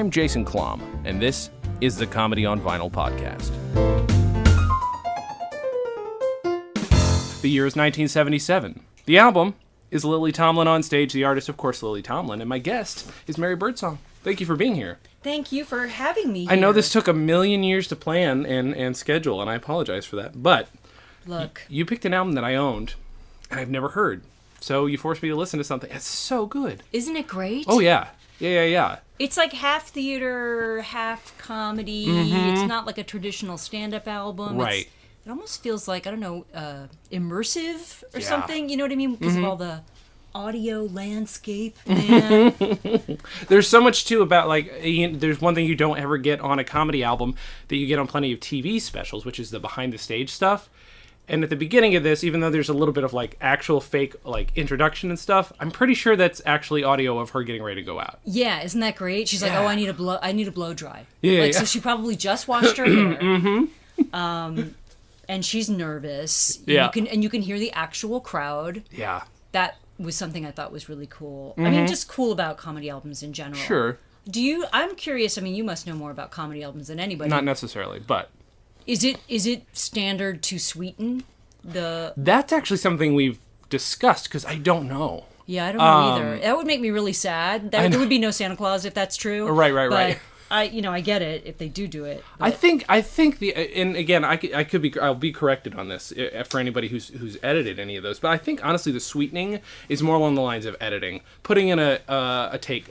I'm Jason Klamm, and this is the Comedy on Vinyl podcast. The year is 1977. The album is Lily Tomlin on stage, the artist, of course, Lily Tomlin, and my guest is Mary Birdsong. Thank you for being here. Thank you for having me here. I know this took a million years to plan and schedule, and I apologize for that, but look, you picked an album that I owned, and I've never heard, so you forced me to listen to something. It's so good. Isn't it great? Oh, yeah. Yeah. It's like half theater, half comedy. Mm-hmm. It's not like a traditional stand-up album. Right. It almost feels like, I don't know, immersive or Yeah. something. You know what I mean? Because of all the audio landscape, man. There's so much, too, about, like, there's one thing you don't ever get on a comedy album that you get on plenty of TV specials, which is the behind-the-stage stuff. And at the beginning of this, even though there's a little bit of, like, actual fake, like, introduction and stuff, I'm pretty sure that's actually audio of her getting ready to go out. Yeah, isn't that great? She's like, Yeah. oh, I need a blow dry. Yeah, like, yeah. So she probably just washed her hair. And she's nervous. Yeah. You can hear the actual crowd. Yeah. That was something I thought was really cool. I mean, just cool about comedy albums in general. Sure. I'm curious, I mean, you must know more about comedy albums than anybody. Not necessarily, but... Is it standard to sweeten the... That's actually something we've discussed, because I don't know. Yeah, I don't know either. That would make me really sad. There would be no Santa Claus if that's true. Right. I get it if they do it. But... I think and again, I'll be corrected on this for anybody who's edited any of those, but I think honestly the sweetening is more along the lines of editing, putting in a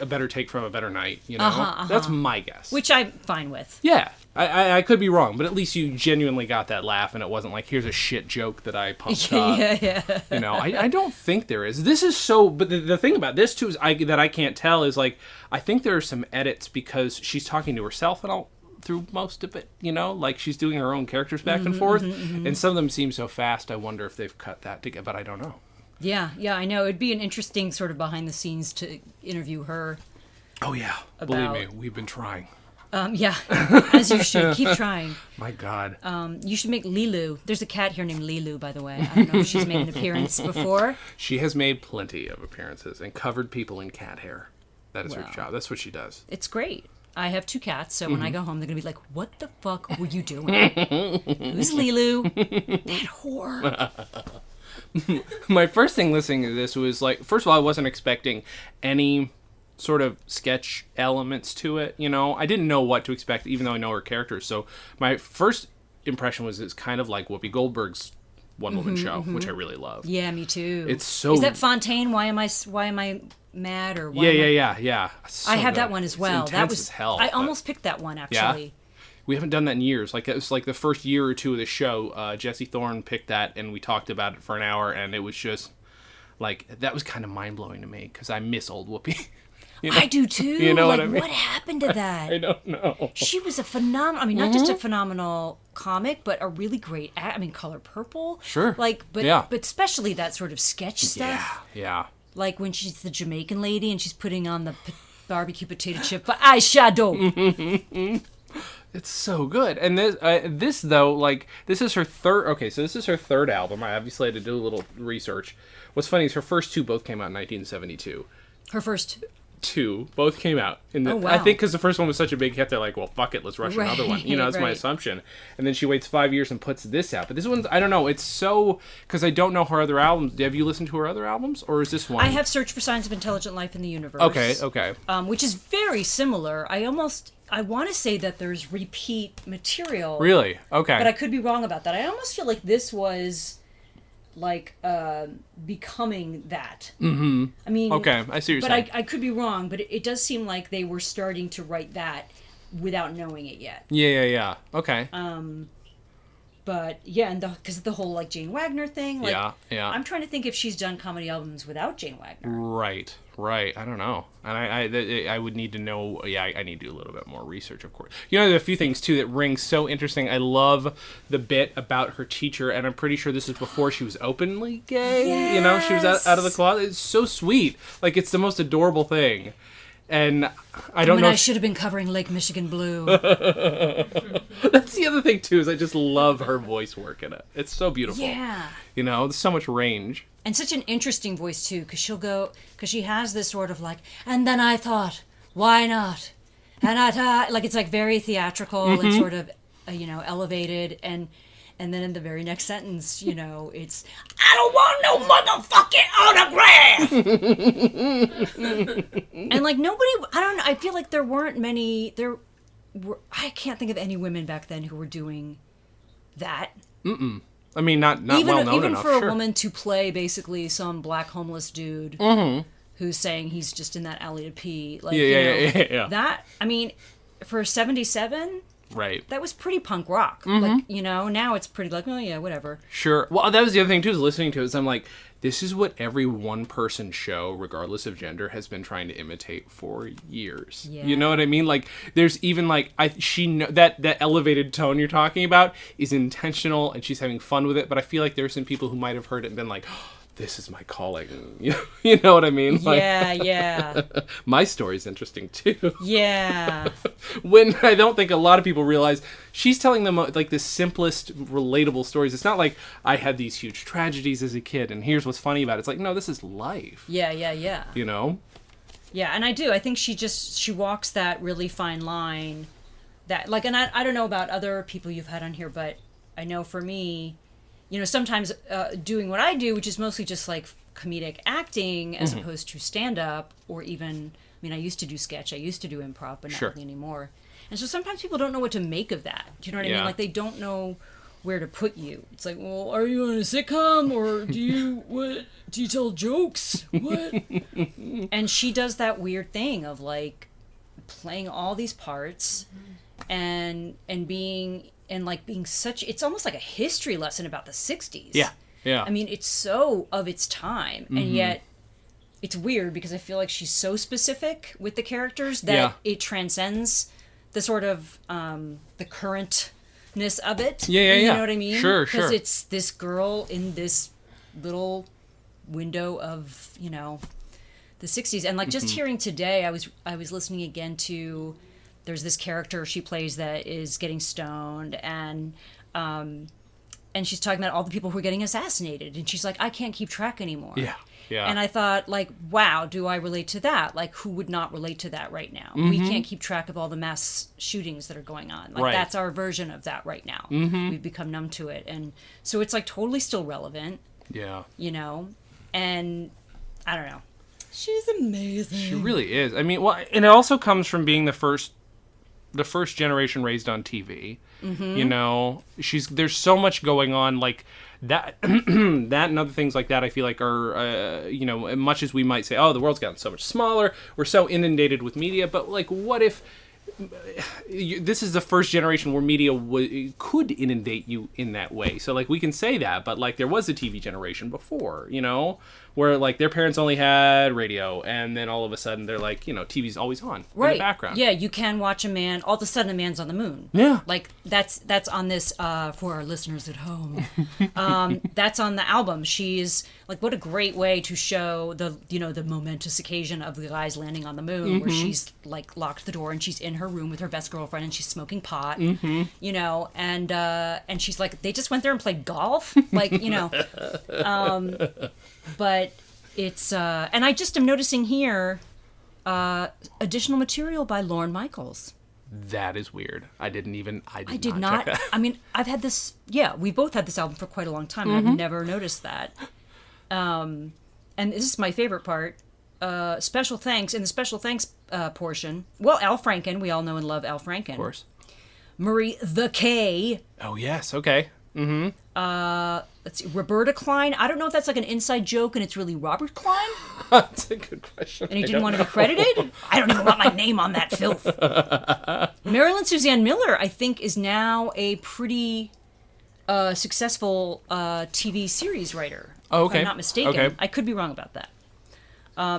better take from a better night, you know? That's my guess. Which I'm fine with. Yeah. I could be wrong, but at least you genuinely got that laugh, and it wasn't like, here's a shit joke that I pumped up. Yeah. You know, I don't think there is. This is so... But the thing about this, too, is that I can't tell is, like, I think there are some edits because she's talking to herself and all through most of it, you know? Like, she's doing her own characters back and forth, and some of them seem so fast, I wonder if they've cut that together, but I don't know. Yeah, I know. It'd be an interesting sort of behind the scenes to interview her. Oh, yeah. Believe me, we've been trying. Yeah, as you should. Keep trying. My God. You should make Lilu. There's a cat here named Lilu, by the way. I don't know if she's made an appearance before. She has made plenty of appearances and covered people in cat hair. That is her job. That's what she does. It's great. I have 2 cats, so when I go home, they're going to be like, what the fuck were you doing? Who's Lilu? That whore. My first thing listening to this was like, first of all, I wasn't expecting any sort of sketch elements to it, you know? I didn't know what to expect, even though I know her characters. So my first impression was it's kind of like Whoopi Goldberg's one-woman show, which I really love. Yeah, me too. It's so... Is that Fontaine? Why am I mad? Or why Yeah. So I have good. that one as well. It's that intense was as hell. I almost picked that one, actually. Yeah? We haven't done that in years. Like, it was like the first year or two of the show, Jesse Thorne picked that, and we talked about it for an hour, and it was just, like, that was kind of mind-blowing to me, because I miss old Whoopi. You know? I do too. You know what I mean? What happened to that? I don't know. She was a phenomenal. I mean, not just a phenomenal comic, but a really great. Color Purple. Sure. But especially that sort of sketch stuff. Yeah. Like when she's the Jamaican lady and she's putting on the barbecue potato chip for eyeshadow. It's so good. And this though, like, this is her third. Okay, so this is her third album. I obviously had to do a little research. What's funny is her first 2 both came out in 1972. Her first 2 both came out in the, Oh, wow. I think because the first one was such a big hit, they're like, well, fuck it, let's rush another one, you know. That's my right. assumption. And then she waits 5 years and puts this out, but this one's, I don't know, it's so, because I don't know her other albums. Have you listened to her other albums, or is this one? I have Search for Signs of Intelligent Life in the Universe. Okay. Which is very similar. I want to say that there's repeat material. Really? Okay. But I could be wrong about that. I almost feel like this was like becoming that. Mm-hmm. I mean, okay, I see what you're saying. But I could be wrong, but it does seem like they were starting to write that without knowing it yet. Yeah. Okay. But yeah, and because of the whole like Jane Wagner thing. Like, yeah. I'm trying to think if she's done comedy albums without Jane Wagner. Right. I don't know, and I would need to know. Yeah, I need to do a little bit more research, of course. You know, there are a few things too that ring so interesting. I love the bit about her teacher, and I'm pretty sure this is before she was openly gay. Yes. You know, she was out of the closet. It's so sweet. Like, it's the most adorable thing. And I don't know. I should have been covering Lake Michigan blue. That's the other thing too, is I just love her voice work in it. It's so beautiful. Yeah. You know, there's so much range. And such an interesting voice too, because she has this sort of like, and then I thought, why not? and like it's like very theatrical and sort of elevated, and then in the very next sentence, it's I don't want no motherfucking autograph. And like nobody, I feel like there weren't many. I can't think of any women back then who were doing that. I mean, not even, well known even enough. for a sure. woman to play basically some black homeless dude who's saying he's just in that alley to pee. Like, Yeah. That, I mean, for 77, Right. that was pretty punk rock. Like, now it's pretty like, oh yeah, whatever. Sure. Well, that was the other thing too, is listening to it, is I'm like, this is what every one-person show, regardless of gender, has been trying to imitate for years. Yeah. You know what I mean? Like, there's even like that elevated tone you're talking about is intentional, and she's having fun with it. But I feel like there's some people who might have heard it and been like, oh, this is my calling. You know what I mean? Like, Yeah. my story's interesting too. Yeah. When I don't think a lot of people realize she's telling them like the simplest relatable stories. It's not like I had these huge tragedies as a kid and here's what's funny about it. It's like, no, this is life. Yeah. You know? Yeah, and I do. I think she walks that really fine line that, like, and I don't know about other people you've had on here, but I know for me, sometimes doing what I do, which is mostly just like comedic acting as opposed to stand-up, or even, I mean, I used to do sketch, I used to do improv, but not really anymore. And so sometimes people don't know what to make of that. Do you know what I mean? Like, they don't know where to put you. It's like, well, are you in a sitcom, or do you tell jokes? What? And she does that weird thing of like playing all these parts and being such, it's almost like a history lesson about the 60s. Yeah. I mean, it's so of its time, and yet it's weird because I feel like she's so specific with the characters that it transcends the sort of the currentness of it. Yeah. You know what I mean? Sure. Because it's this girl in this little window of, the 60s. And like just hearing today, I was listening again to, there's this character she plays that is getting stoned, and she's talking about all the people who are getting assassinated, and she's like, I can't keep track anymore. Yeah. And I thought, like, wow, do I relate to that? Like, who would not relate to that right now? We can't keep track of all the mass shootings that are going on. Like, that's our version of that right now. We've become numb to it. And so it's, like, totally still relevant. Yeah. And I don't know. She's amazing. She really is. I mean, well, and it also comes from being the first generation raised on TV. There's so much going on, like that that and other things like that. I feel like are much as we might say, oh, the world's gotten so much smaller, we're so inundated with media, but like, what if this is the first generation where media could inundate you in that way? So like, we can say that, but like, there was a TV generation before, where like their parents only had radio, and then all of a sudden they're like, TV's always on in the background. Yeah, you can watch a man, all of a sudden a man's on the moon. Yeah. Like that's on this for our listeners at home. That's on the album. She's like, what a great way to show the momentous occasion of the guys landing on the moon, where she's like locked the door and she's in her room with her best girlfriend and she's smoking pot, and she's like, they just went there and played golf, like, but it's and I just am noticing here additional material by Lorne Michaels. That is weird. I did not check that. I mean, I've had this, we both had this album for quite a long time, and I've never noticed that. And this is my favorite part. Special thanks, in the special thanks portion. Well, Al Franken, we all know and love Al Franken. Of course. Marie the K. Oh, yes. Okay. Let's see, Roberta Klein. I don't know if that's like an inside joke and it's really Robert Klein. That's a good question. And he didn't want to be credited? I don't even want my name on that filth. Marilyn Suzanne Miller, I think, is now a pretty successful TV series writer. Oh, okay. If I'm not mistaken. Okay. I could be wrong about that.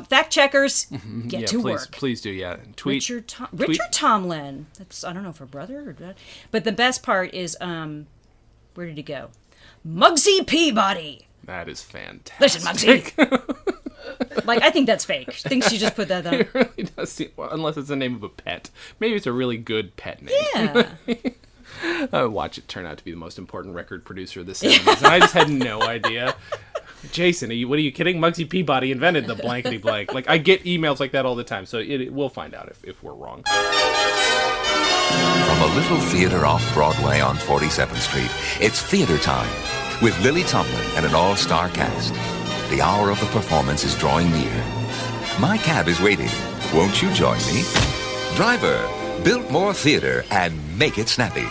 Fact checkers, get to work. Please do, yeah. Tweet. Richard Tomlin. That's, I don't know if her brother or dad. But the best part is, where did he go? Muggsy Peabody. That is fantastic. Listen, Muggsy. Like, I think that's fake. I think she just put that on. It really does seem, well, unless it's the name of a pet. Maybe it's a really good pet name. Yeah. I watch it turn out to be the most important record producer of the 70s, and I just had no idea. Jason, what are you kidding? Muggsy Peabody invented the blankety blank. Like, I get emails like that all the time, so we'll find out if we're wrong. From a little theater off Broadway on 47th Street, it's theater time with Lily Tomlin and an all-star cast. The hour of the performance is drawing near. My cab is waiting. Won't you join me? Driver, build more theater and make it snappy.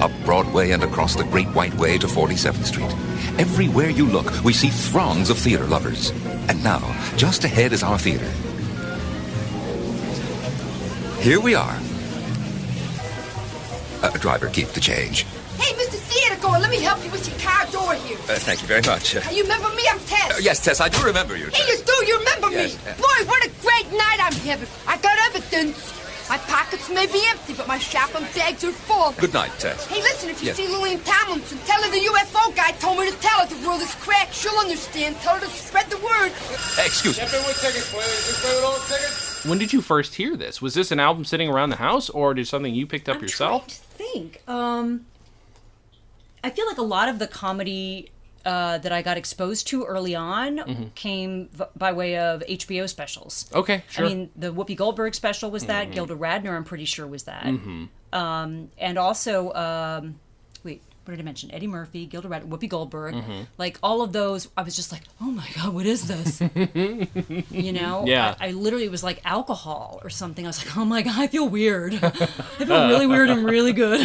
Up Broadway and across the Great White Way to 47th Street. Everywhere you look, we see throngs of theater lovers. And now, just ahead is our theater. Here we are. Driver, keep the change. Hey, Mr. Theater Goer, let me help you with your car door here. Thank you very much. You remember me? I'm Tess. Yes, Tess, I do remember you. Hey, you do? You remember Yes. me? Boy, what a great night I'm having. I got evidence. My pockets may be empty, but my shopping bags are full. Good night, Tess. Hey, listen, if you Yes. see Lily Tomlin, tell her the UFO guy told me to tell her the world is cracked. She'll understand. Tell her to spread the word. Excuse me. When did you first hear this? Was this an album sitting around the house, or did something you picked up yourself? I'm trying to think. I feel like a lot of the comedy that I got exposed to early on came by way of HBO specials. Okay, sure. I mean, the Whoopi Goldberg special was that. Gilda Radner, I'm pretty sure, was that. And also, wait, what did I mention? Eddie Murphy, Gilda Radner, Whoopi Goldberg. Like, all of those, I was just like, oh my God, what is this? You know? Yeah. I literally was like alcohol or something. I was like, oh my God, I feel weird. I feel really weird and really good.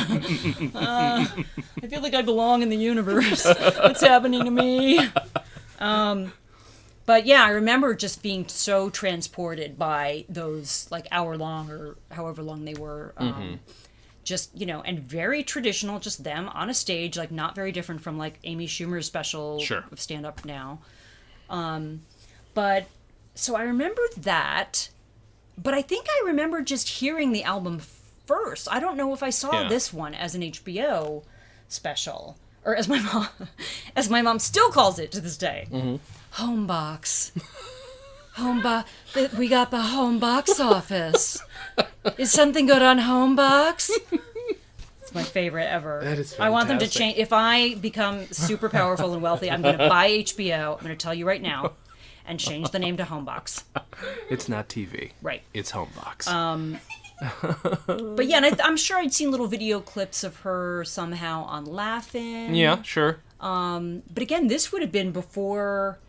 I feel like I belong in the universe. What's happening to me? But yeah, I remember just being so transported by those like hour long or however long they were. Just, you know, and very traditional, just them on a stage, like not very different from like Amy Schumer's special of Stand Up Now. But so I remember that, but I think I remember just hearing the album first. I don't know if I saw this one as an HBO special, or as my mom still calls it to this day. Homebox. We got the home box office. Is something good on Homebox? It's my favorite ever. That is fantastic. I want them to change. If I become super powerful and wealthy, I'm going to buy HBO. I'm going to tell you right now, and change the name to Homebox. It's not TV. Right. It's Homebox. But yeah, and I'm sure I'd seen little video clips of her somehow on Laugh-In. Yeah, sure. But again, this would have been before.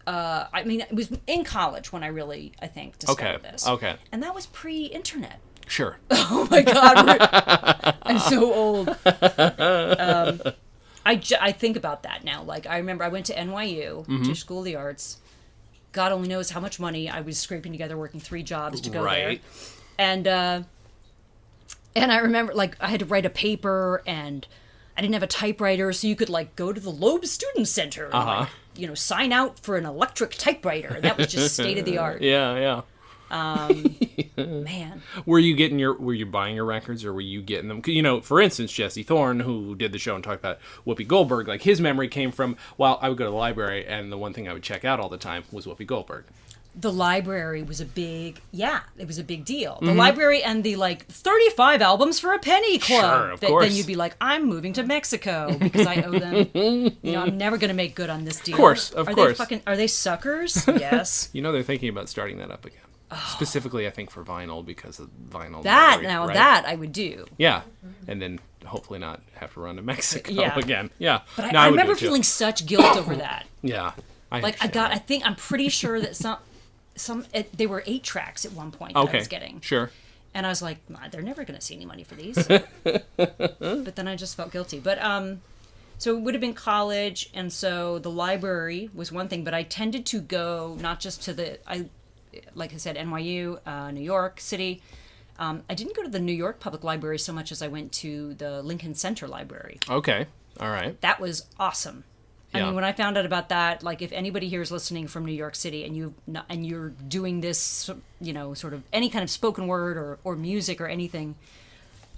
I mean, it was in college when I think, discovered this. Okay. And that was pre-internet. Sure. Oh my God, I'm so old. I think about that now. Like, I remember I went to NYU, Jewish School of the Arts. God only knows how much money I was scraping together working 3 jobs to go there. And I remember, like, I had to write a paper, and I didn't have a typewriter, so you could, like, go to the Loeb Student Center and, like, you know, sign out for an electric typewriter. And that was just state of the art. Yeah. Man. Were you buying your records, or were you getting them? 'Cause, you know, for instance, Jesse Thorne, who did the show and talked about Whoopi Goldberg, like, his memory came from, well, I would go to the library, and the one thing I would check out all the time was Whoopi Goldberg. The library was it was a big deal. The library and the, like, 35 albums for a penny club. Sure, of course. Then you'd be like, I'm moving to Mexico because I owe them. You know, I'm never going to make good on this deal. Of course. Are they suckers? Yes. You know, they're thinking about starting that up again. Specifically, I think, for vinyl, because of vinyl. That right? I would do. Yeah, and then hopefully not have to run to Mexico again. Yeah, But no, I would do remember it, too. feeling such guilt over that. Yeah, I'm pretty sure that they were 8 tracks at one point that I was getting. Sure. And I was like, nah, they're never going to see any money for these. But then I just felt guilty. But so it would have been college, and so the library was one thing. But I tended to go not just to like I said, NYU, New York City. I didn't go to the New York Public Library so much as I went to the Lincoln Center Library. Okay. All right. That was awesome. I mean, when I found out about that, like, if anybody here is listening from New York City and you're doing this, you know, sort of any kind of spoken word or music or anything,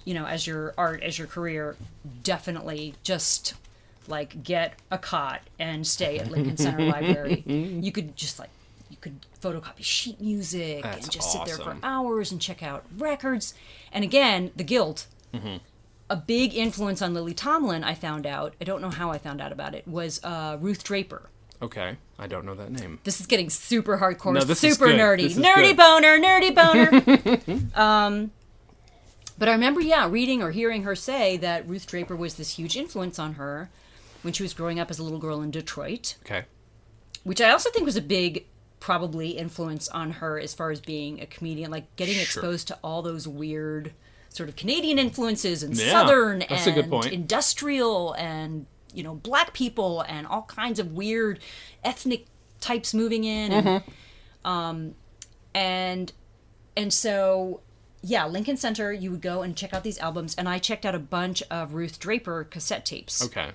you know, as your art, as your career, definitely just, like, get a cot and stay at Lincoln Center Library. You could just, like, photocopy sheet music and just sit there for hours and check out records. And again, the guilt. a big influence on Lily Tomlin, I found out, I don't know how I found out about it, was Ruth Draper. Okay. I don't know that name. This is getting super hardcore, No, this is super good. nerdy. This is Nerdy good. boner, nerdy boner. But I remember, reading or hearing her say that Ruth Draper was this huge influence on her when she was growing up as a little girl in Detroit, Okay. which I also think was a big, probably, influence on her as far as being a comedian, like getting Sure. exposed to all those weird sort of Canadian influences and Yeah, Southern that's and a good point. industrial and, black people and all kinds of weird ethnic types moving in. Mm-hmm. And so, Lincoln Center, you would go and check out these albums, and I checked out a bunch of Ruth Draper cassette tapes. Okay.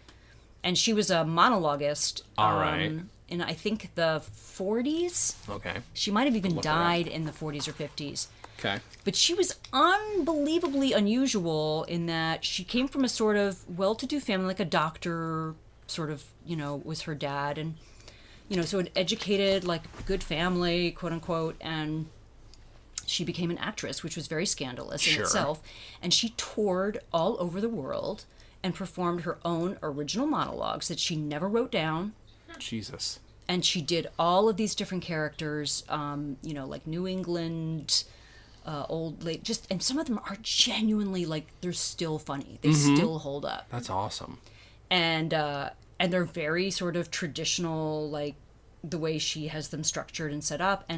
And she was a monologuist. All right. In, I think, the 40s. Okay. She might have even Look her up. died in the 40s or 50s. Okay. But she was unbelievably unusual in that she came from a sort of well-to-do family, like a doctor, sort of, was her dad. And, so an educated, like, good family, quote-unquote, and she became an actress, which was very scandalous in Sure. itself. And she toured all over the world and performed her own original monologues that she never wrote down. Jesus. And she did all of these different characters, like New England, old lady, and some of them are genuinely, like, they're still funny. They still hold up. That's awesome. And they're very sort of traditional, like, the way she has them structured and set up.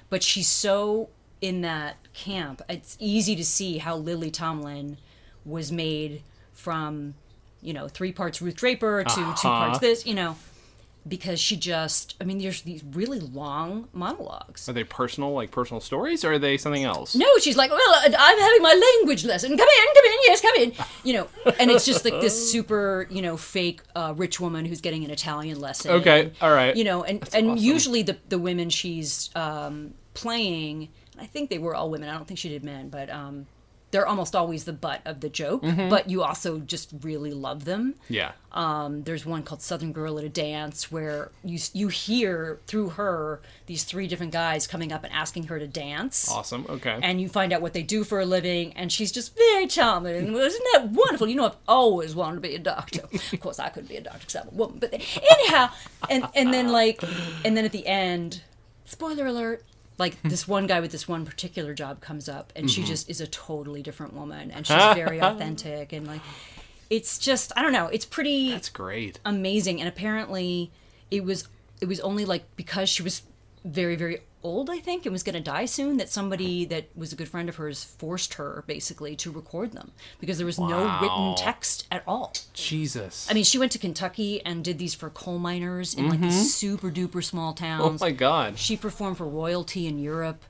But she's so in that camp. It's easy to see how Lily Tomlin was made from, 3 parts Ruth Draper to 2 parts this, because she just, there's these really long monologues. Are they personal stories, or are they something else? No, she's like, well, I'm having my language lesson. Come in, yes, come in. And it's just like this super, fake rich woman who's getting an Italian lesson. Okay, all right. And awesome. usually the women she's playing, I think they were all women. I don't think she did men, but they're almost always the butt of the joke. But you also just really love them. Yeah. There's one called Southern Girl at a Dance where you hear through her these 3 different guys coming up and asking her to dance. Awesome. Okay. And you find out what they do for a living, and she's just very charming. Well, isn't that wonderful? I've always wanted to be a doctor. Of course, I couldn't be a doctor because I'm a woman. But anyhow, and then at the end, spoiler alert. Like, this one guy with this one particular job comes up, and she just is a totally different woman, and she's very authentic, and, like, it's just, I don't know, it's pretty... That's great. Amazing, and apparently it was only, like, because she was very, very old, I think, and was going to die soon, that somebody that was a good friend of hers forced her, basically, to record them, because there was no written text at all. Jesus. She went to Kentucky and did these for coal miners in, like, these super-duper small towns. Oh, my God. She performed for royalty in Europe.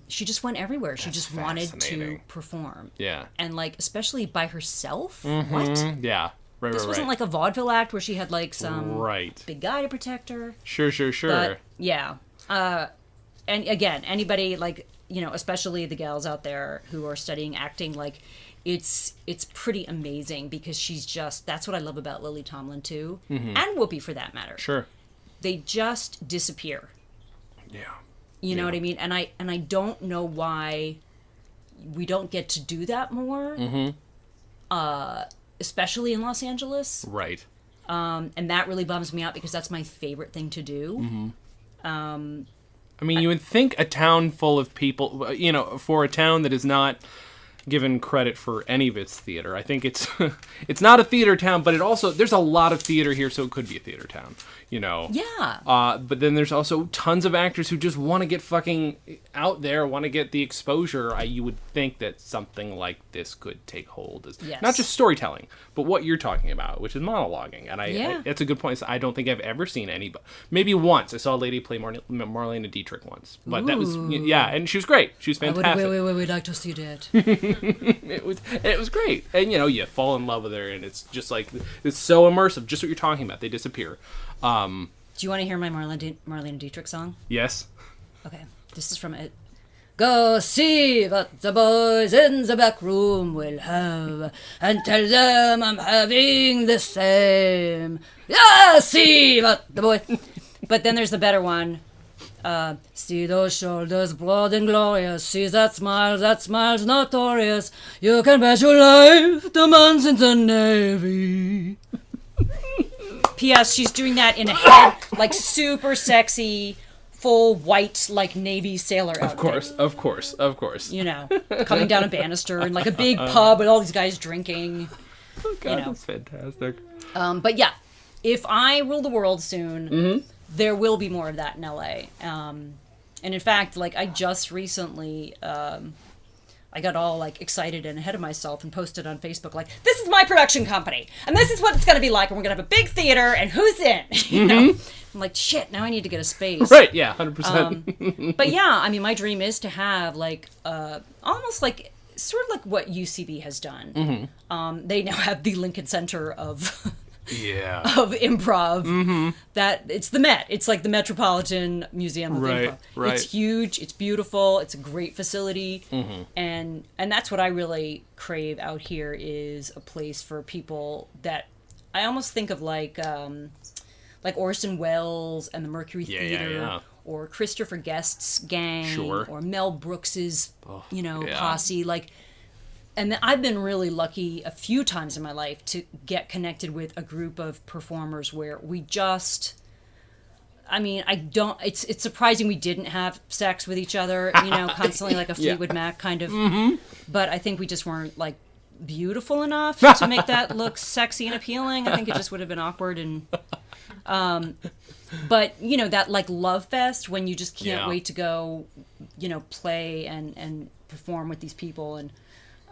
She just went everywhere. She just wanted to fascinating. perform. Yeah. And, like, especially by herself? What? Yeah. Right, This wasn't like a vaudeville act where she had, like, some big guy to protect her. Sure. But, yeah. And again, anybody, like, especially the gals out there who are studying acting, like, it's pretty amazing because she's just, that's what I love about Lily Tomlin, too. And Whoopi, for that matter. Sure. They just disappear. Yeah. You know what I mean? And I don't know why we don't get to do that more. Especially in Los Angeles. Right. And that really bums me out because that's my favorite thing to do. You would think a town full of people, for a town that is not given credit for any of its theater. I think it's it's not a theater town, but there's a lot of theater here, so it could be a theater town. Yeah. But then there's also tons of actors who just want to get fucking out there, want to get the exposure. You would think that something like this could take hold as not just storytelling, but what you're talking about, which is monologuing. And it's a good point. I don't think I've ever seen anybody. Maybe once I saw a lady play Marlene Dietrich once, but that was and she was great. She was fantastic. We'd like to see that. it was great, and you fall in love with her, and it's just like it's so immersive. Just what you're talking about, they disappear. Do you want to hear my Marlene Dietrich song? Yes. Okay, this is from it. Go see what the boys in the back room will have, and tell them I'm having the same. Yeah, see what the boys. But then there's the better one. See those shoulders broad and glorious, see that smile's notorious. You can bet your life the man's in the Navy. P.S. She's doing that in a head, like super sexy, full white, like Navy sailor outfit. Of course. You know, coming down a banister in like a big pub with all these guys drinking. Oh, God, you know. that's fantastic. But yeah, if I rule the world soon, there will be more of that in LA. And in fact, like I just recently, I got all like excited and ahead of myself and posted on Facebook like, this is my production company and this is what it's going to be like and we're going to have a big theater and who's in, you know? I'm like, shit, now I need to get a space. Right, yeah, 100%. But yeah, I mean, my dream is to have like, almost like, sort of like what UCB has done. They now have the Lincoln Center of of improv. That it's the Met. It's like the Metropolitan Museum of Improv. Right. It's huge. It's beautiful. It's a great facility. And that's what I really crave out here is a place for people that I almost think of like Orson Welles and the Mercury Theater. Or Christopher Guest's gang, or Mel Brooks's, posse. Like, and I've been really lucky a few times in my life to get connected with a group of performers where we just, it's surprising we didn't have sex with each other, constantly like a Fleetwood Mac kind of, but I think we just weren't like beautiful enough to make that look sexy and appealing. I think it just would have been awkward and, but that like love fest when you just can't wait to go, play and perform with these people. And,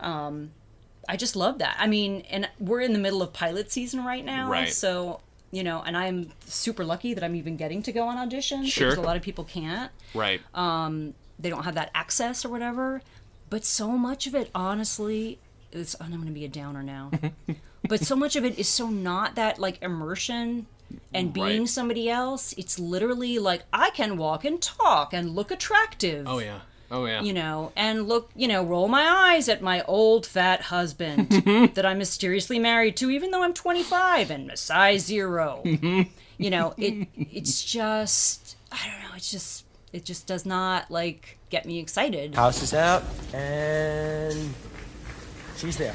I just love that. I mean, and we're in the middle of pilot season right now. Right. So, and I'm super lucky that I'm even getting to go on auditions. Sure. Because a lot of people can't. Right. They don't have that access or whatever. But so much of it, honestly, I'm going to be a downer now. But so much of it is so not that like immersion and being somebody else. It's literally like I can walk and talk and look attractive. Oh yeah. And look, roll my eyes at my old fat husband that I'm mysteriously married to, even though I'm 25 and a size 0. It's just, I don't know. It just does not like get me excited. House is out and she's there.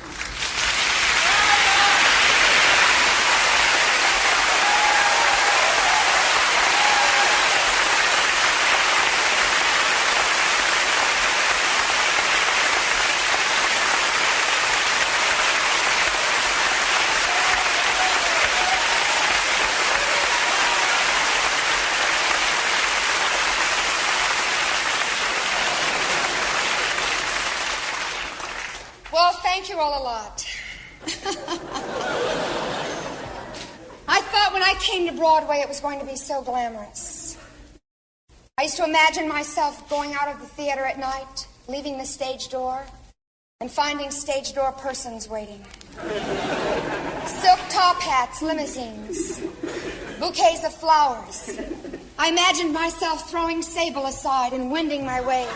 Well, thank you all a lot. I thought when I came to Broadway it was going to be so glamorous. I used to imagine myself going out of the theater at night, leaving the stage door, and finding stage door persons waiting. Silk top hats, limousines, bouquets of flowers. I imagined myself throwing sable aside and wending my way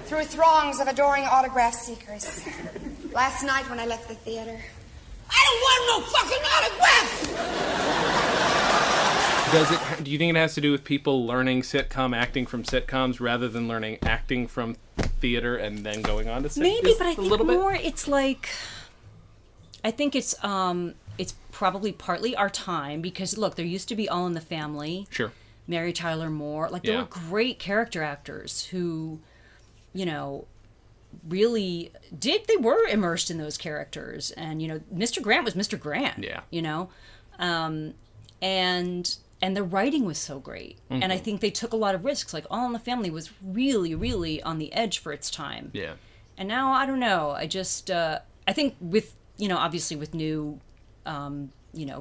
through throngs of adoring autograph seekers. Last night when I left the theater, I don't want no fucking autograph! Do you think it has to do with people learning sitcom acting from sitcoms rather than learning acting from theater and then going on to sitcoms? Maybe, but I think more it's like, I think it's probably partly our time because look, there used to be All in the Family. Sure. Mary Tyler Moore. Like there were great character actors who, really they were immersed in those characters. And, Mr. Grant was Mr. Grant. Yeah. And the writing was so great. Mm-hmm. And I think they took a lot of risks. Like All in the Family was really, really on the edge for its time. Yeah. And now, I don't know. I just, I think with, obviously with new,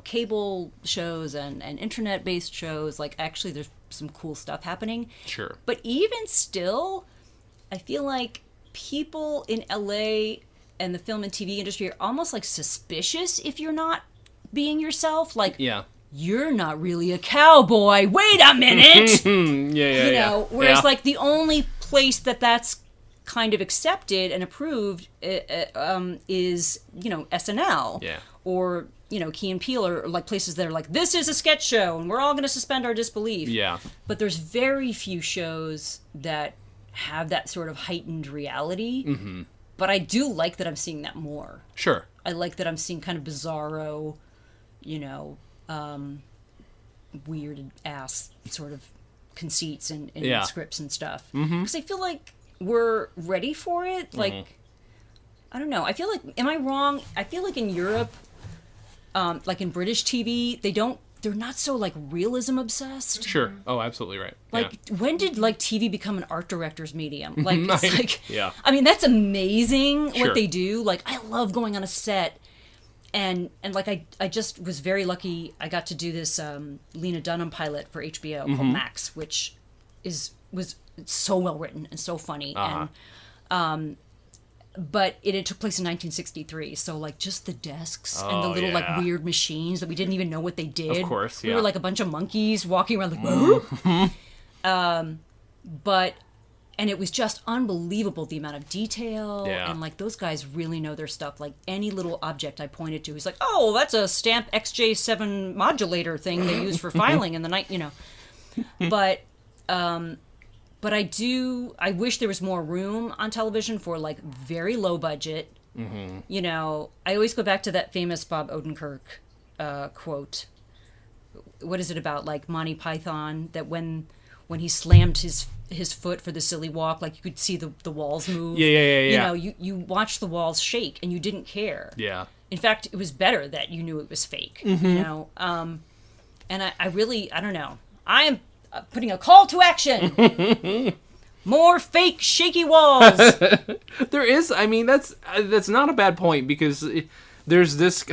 cable shows and internet-based shows, like actually there's some cool stuff happening. Sure. But even still, I feel like people in LA and the film and TV industry are almost like suspicious if you're not being yourself. Like, you're not really a cowboy. Wait a minute. Whereas like the only place that's kind of accepted and approved is, SNL. Yeah. Or, Key and Peele are like places that are like, this is a sketch show and we're all going to suspend our disbelief. Yeah. But there's very few shows that have that sort of heightened reality. Mm-hmm. But I do like that I'm seeing that more. Sure. I like that I'm seeing kind of bizarro, weird ass sort of conceits in scripts and stuff. Because I feel like we're ready for it. Like, I don't know. I feel like, am I wrong? I feel like in Europe, like in British TV, they're not so like realism obsessed. Sure. Oh, absolutely right. Like, when did like TV become an art director's medium? Like, it's like, yeah. I mean, that's amazing Sure. what they do. Like, I love going on a set, and like I just was very lucky. I got to do this Lena Dunham pilot for HBO called Max, which was so well written and so funny, and but it took place in 1963, so like just the desks and the little like weird machines that we didn't even know what they did. Of course, yeah. We were like a bunch of monkeys walking around like, but it was just unbelievable the amount of detail, and like those guys really know their stuff. Like any little object I pointed to, he's like, oh, that's a stamp XJ7 modulator thing they use for filing in the night, But I wish there was more room on television for like very low budget. I always go back to that famous Bob Odenkirk quote. What is it about, like Monty Python, that when he slammed his foot for the silly walk, like you could see the walls move. Yeah. You watched the walls shake and you didn't care. Yeah. In fact, it was better that you knew it was fake. And I really, I don't know. I am putting a call to action. More fake shaky walls. There is. I mean, that's not a bad point, because there's this.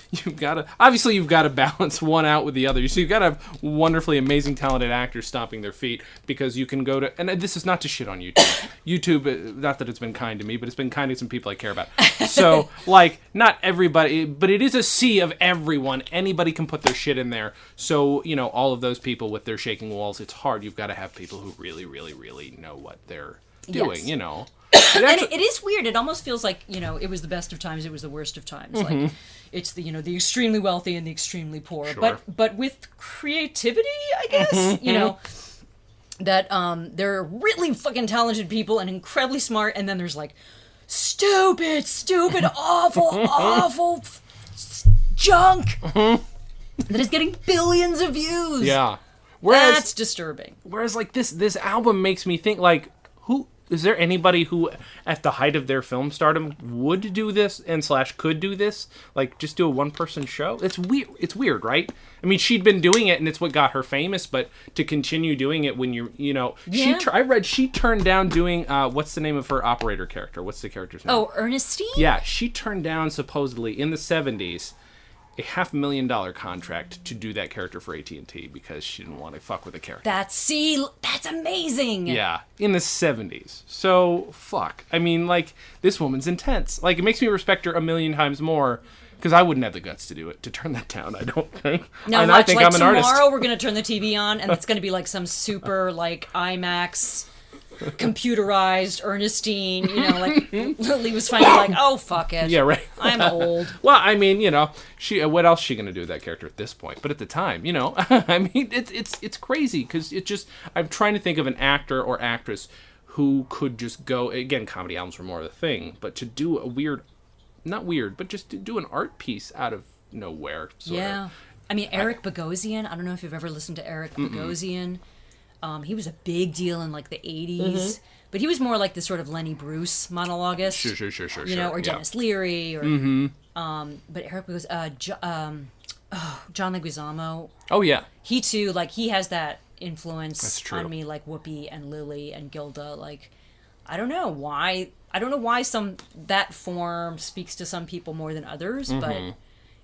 You've got to balance one out with the other. So you've got to have wonderfully amazing, talented actors stomping their feet, because you can go to, and this is not to shit on YouTube. YouTube, not that it's been kind to me, but it's been kind to some people I care about. So, like, not everybody, but it is a sea of everyone. Anybody can put their shit in there. So, all of those people with their shaking walls, it's hard. You've got to have people who really, really, really know what they're doing, Yes. And it is weird. It almost feels like, it was the best of times, it was the worst of times. Like, it's the, the extremely wealthy and the extremely poor. Sure. But with creativity, I guess, that there are really fucking talented people and incredibly smart, and then there's like stupid, awful junk that is getting billions of views. Yeah. That's disturbing. Whereas, like, this album makes me think, like, who is there anybody who, at the height of their film stardom, would do this and / could do this? Like, just do a one-person show? It's weird. It's weird, right? I mean, she'd been doing it, and it's what got her famous. But to continue doing it when I read she turned down doing what's the name of her operator character? What's the character's name? Oh, Ernestine? Yeah, she turned down, supposedly in the 70s, a $500,000 contract to do that character for AT&T because she didn't want to fuck with the character. That's amazing. Yeah, in the 70s. So, fuck. I mean, like, this woman's intense. Like, it makes me respect her a million times more, because I wouldn't have the guts to turn that down, I don't think. No, and watch, I think like, I'm an artist. Tomorrow we're going to turn the TV on, and it's going to be like some super, like, IMAX computerized Ernestine, like Lily was finally like, oh, fuck it. Yeah, right. I'm old. Well, I mean, she what else is she gonna do with that character at this point? But at the time, I mean, it's crazy, because I'm trying to think of an actor or actress who could just go, again, comedy albums were more of a thing, but to do but just to do an art piece out of nowhere. Sort of. I mean, Eric Bogosian. I don't know if you've ever listened to Eric Bogosian. He was a big deal in like the 80s, but he was more like the sort of Lenny Bruce monologuist. Sure. Or Dennis Leary, or but Eric was John Leguizamo. Oh yeah. He too, like, he has that influence That's true. on me, like Whoopi and Lily and Gilda. Like, I don't know why that form speaks to some people more than others, but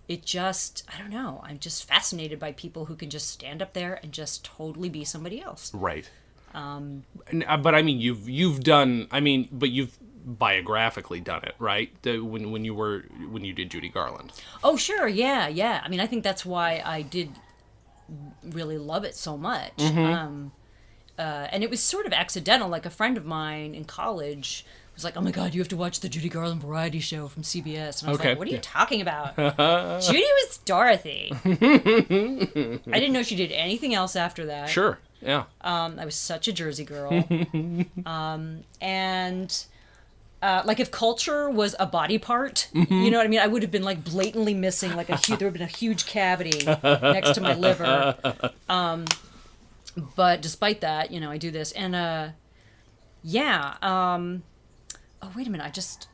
it just, I don't know. I'm just fascinated by people who can just stand up there and just totally be somebody else. Right. But I mean, you've done. I mean, but you've biographically done it, right? When you did Judy Garland. Oh sure, yeah. I mean, I think that's why I did really love it so much. And it was sort of accidental. Like, a friend of mine in college was like, "Oh my God, you have to watch the Judy Garland variety show from CBS." And I was Okay. like, "What are you talking about?" Judy was Dorothy. I didn't know she did anything else after that. Sure. Yeah. I was such a Jersey girl. And like if culture was a body part, you know what I mean? I would have been like blatantly missing like there would have been a huge cavity next to my liver. But despite that, you know, I do this. And oh, wait a minute. I just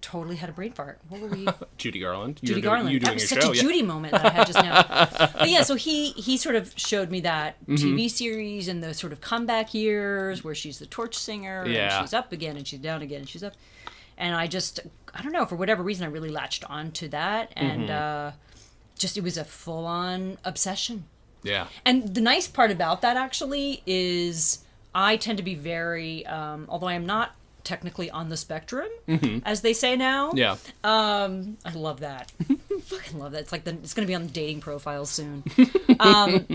totally had a brain fart. What were we? Judy Garland. Judy Garland. You That doing was your such show, a yeah. Judy moment that I had just now. But yeah, so he sort of showed me that TV series and the sort of comeback years where she's the torch singer Yeah. and she's up again and she's down again and she's up. And I don't know, for whatever reason, I really latched on to that. And just, it was a full-on obsession. Yeah. And the nice part about that, actually, is I tend to be very, although I am not technically on the spectrum, as they say now. Yeah. I love that. Fucking love that. It's like it's going to be on the dating profiles soon. But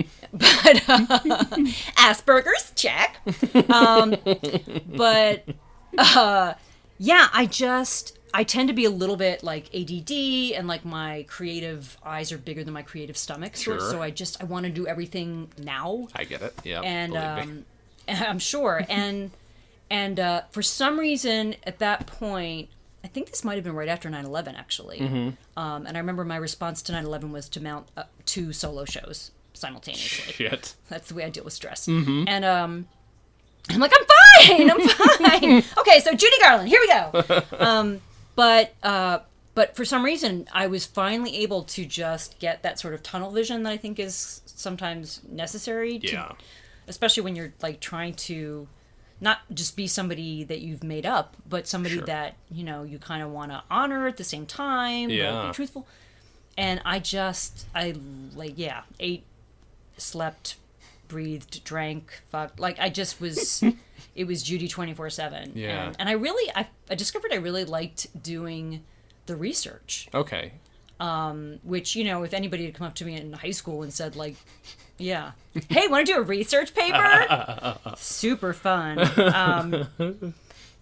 Asperger's, check. Yeah, I tend to be a little bit like ADD, and like my creative eyes are bigger than my creative stomach. Sure. So I want to do everything now. I get it. Yeah. And believe me. I'm sure. And for some reason at that point, I think this might have been right after 9/11 actually. And I remember my response to 9/11 was to mount 2 solo shows simultaneously. Shit. That's the way I deal with stress. And I'm like, I'm fine. Okay, so Judy Garland, here we go. But for some reason, I was finally able to just get that sort of tunnel vision that I think is sometimes necessary. Yeah. Especially when you're like trying to not just be somebody that you've made up, but somebody Sure. that, you know, you kind of want to honor at the same time, but Yeah. be truthful. And I ate, slept, breathed, drank, fucked. Like I just was, it was Judy 24/7. Yeah. And I discovered I really liked doing the research, Okay. which, you know, if anybody had come up to me in high school and said like, yeah, hey, want to do a research paper? Super fun.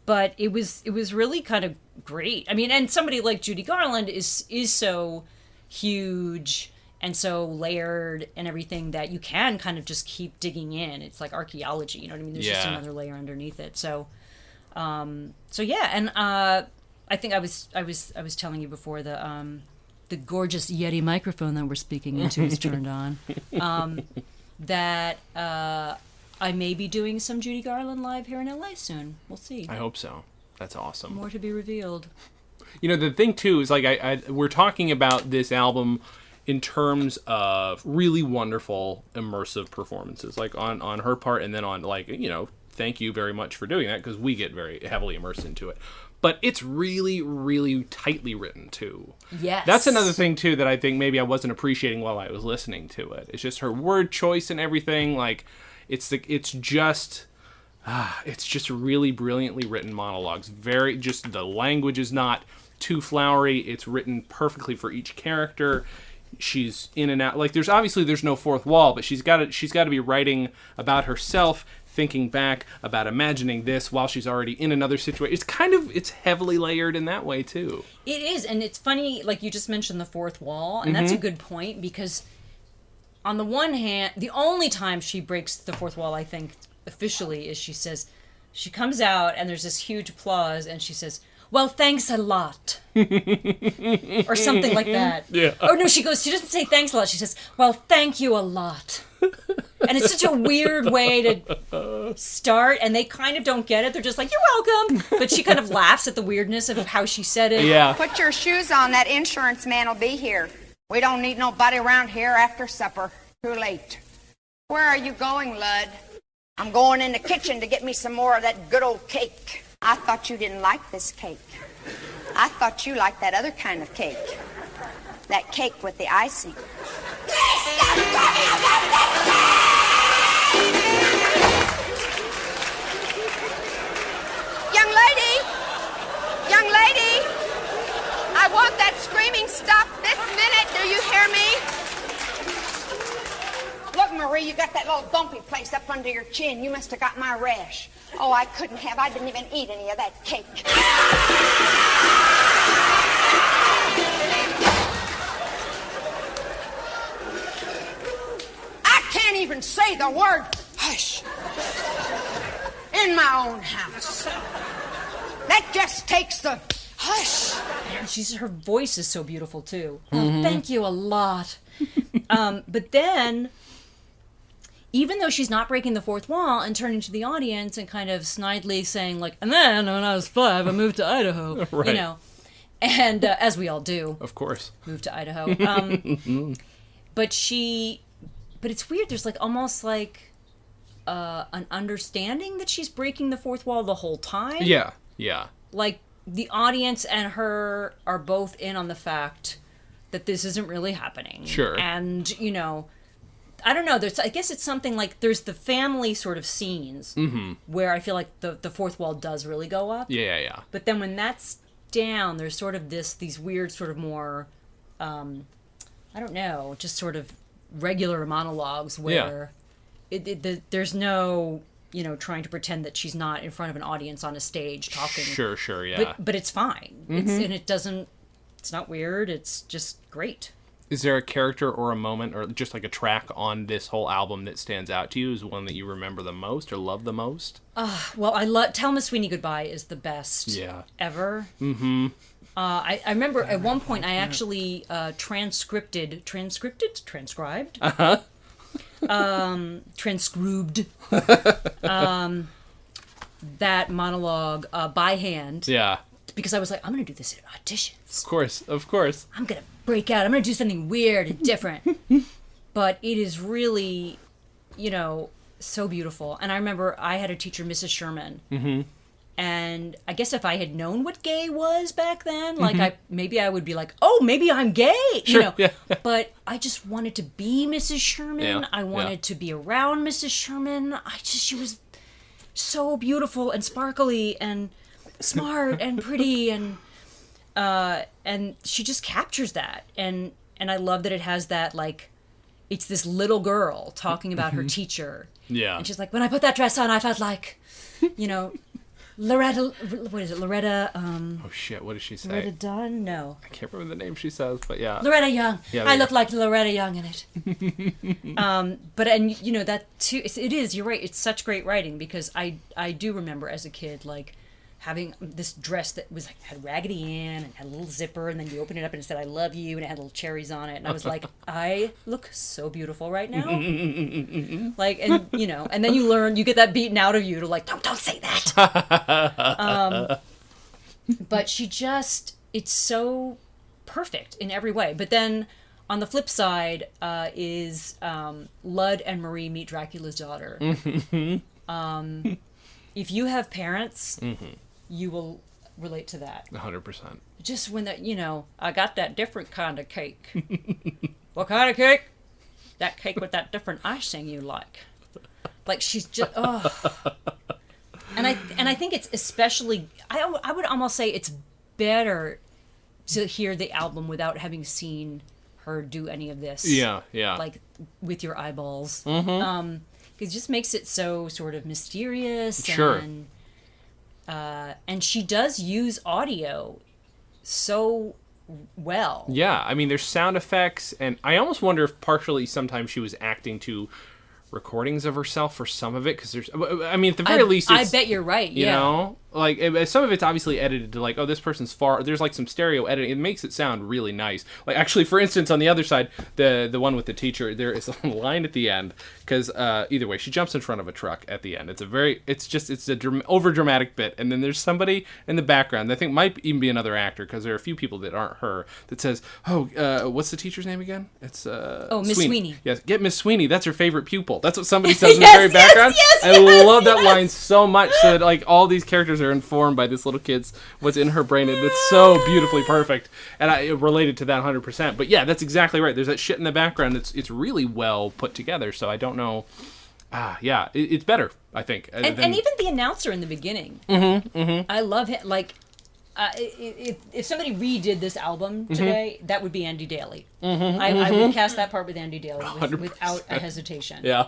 But it was really kind of great. I mean, and somebody like Judy Garland is so huge and so layered and everything that you can kind of just keep digging in. It's like archaeology, you know what I mean? There's just Yeah. another layer underneath it. So yeah, and I think I was telling you before the gorgeous Yeti microphone that we're speaking into is turned on. That I may be doing some Judy Garland live here in LA soon. We'll see. I hope so. That's awesome. More to be revealed. You know, the thing too is like we're talking about this album in terms of really wonderful immersive performances, like on her part, and then on like, you know, thank you very much for doing that because we get very heavily immersed into it. But it's really, really tightly written too. Yes. That's another thing too that I think maybe I wasn't appreciating while I was listening to it. It's just her word choice and everything. Like, it's just really brilliantly written monologues. Just the language is not too flowery. It's written perfectly for each character. She's in and out. Like, there's no fourth wall, but she's got to be writing about herself, thinking back about imagining this while she's already in another situation. It's heavily layered in that way too. It is, and it's funny, like you just mentioned the fourth wall, and that's a good point, because on the one hand, the only time she breaks the fourth wall, I think, officially, is she comes out and there's this huge applause and she says, well, thanks a lot. Or something like that. Yeah. Oh, no, she doesn't say thanks a lot. She says, well, thank you a lot. And it's such a weird way to start, and they kind of don't get it. They're just like, you're welcome. But she kind of laughs at the weirdness of how she said it. Yeah. Put your shoes on, that insurance man will be here. We don't need nobody around here after supper. Too late. Where are you going, Lud? I'm going in the kitchen to get me some more of that good old cake. I thought you didn't like this cake. I thought you liked that other kind of cake. That cake with the icing. Young lady, I want that screaming stop this minute. Do you hear me? Look, Marie, you got that little dumpy place up under your chin. You must have got my rash. Oh, I couldn't have. I didn't even eat any of that cake. I can't even say the word hush in my own house. That just takes the hush. And her voice is so beautiful too. Oh, thank you a lot. But then, even though she's not breaking the fourth wall and turning to the audience and kind of snidely saying like, and then when I was 5, I moved to Idaho, Right. you know, and as we all do, Of course. move to Idaho. But it's weird. There's like almost like an understanding that she's breaking the fourth wall the whole time. Yeah. Yeah. Like the audience and her are both in on the fact that this isn't really happening. Sure. And, you know, I don't know. I guess it's something like there's the family sort of scenes where I feel like the fourth wall does really go up. Yeah. But then when that's down, there's sort of these weird sort of more, I don't know, just sort of regular monologues where there's no, you know, trying to pretend that she's not in front of an audience on a stage talking. Sure, yeah. But it's fine. It's not weird. It's just great. Is there a character or a moment or just like a track on this whole album that stands out to you as one that you remember the most or love the most? Well, I love Tell Miss Sweeney Goodbye is the best ever. Mm-hmm. I remember at one point I actually transcribed that monologue by hand. Yeah. Because I was like, I'm going to do this at auditions. Of course. I'm going to break out. I'm going to do something weird and different. But it is really, you know, so beautiful. And I remember I had a teacher, Mrs. Sherman. Mm-hmm. And I guess if I had known what gay was back then, like maybe I would be like, oh, maybe I'm gay, you know. Yeah. But I just wanted to be Mrs. Sherman. Yeah. I wanted to be around Mrs. Sherman. She was so beautiful and sparkly and smart and pretty and she just captures that. And I love that it has that, like, it's this little girl talking about her teacher. Yeah. And she's like, when I put that dress on, I felt like, you know, Loretta, Oh shit, what does she say? Loretta Dunn? No. I can't remember the name she says, but yeah. Loretta Young. Yeah, I look like Loretta Young in it. And you know, that too, it is, you're right, it's such great writing because I do remember as a kid, like, having this dress that was like had Raggedy Ann and had a little zipper, and then you open it up and it said "I love you" and it had little cherries on it, and I was like, I look so beautiful right now. Like, and you know, and then you get that beaten out of you to like, don't say that. But it's so perfect in every way. But then on the flip side is Lud and Marie meet Dracula's daughter. If you have parents, you will relate to that. 100%. Just when that, you know, I got that different kind of cake. What kind of cake? That cake with that different icing you like. Like, she's just, And I think it's especially, I would almost say it's better to hear the album without having seen her do any of this. Yeah. Like, with your eyeballs. Mm-hmm. It just makes it so sort of mysterious. Sure. And she does use audio so well. Yeah, I mean, there's sound effects, and I almost wonder if partially sometimes she was acting to recordings of herself for some of it, because there's, I mean, at the very least, I bet you're right, you know? Like, some of it's obviously edited to, like, oh, this person's far, there's, like, some stereo editing, it makes it sound really nice. Like, actually, for instance, on the other side, the one with the teacher, there is a line at the end, because, either way, she jumps in front of a truck at the end. It's a over-dramatic bit, and then there's somebody in the background, that I think might even be another actor, because there are a few people that aren't her, that says, what's the teacher's name again? It's, Miss Sweeney. Yes, get Miss Sweeney, that's her favorite pupil. That's what somebody says in the very background. I love that line so much, so that, like, all these characters are informed by this little kid's what's in her brain, and it's so beautifully perfect, and I related to that 100%. But yeah, that's exactly right. There's that shit in the background. It's really well put together. So I don't know. It's better, I think. And even the announcer in the beginning. I love him. Like, if somebody redid this album today, that would be Andy Daly. I would cast that part with Andy Daly without a hesitation. Yeah.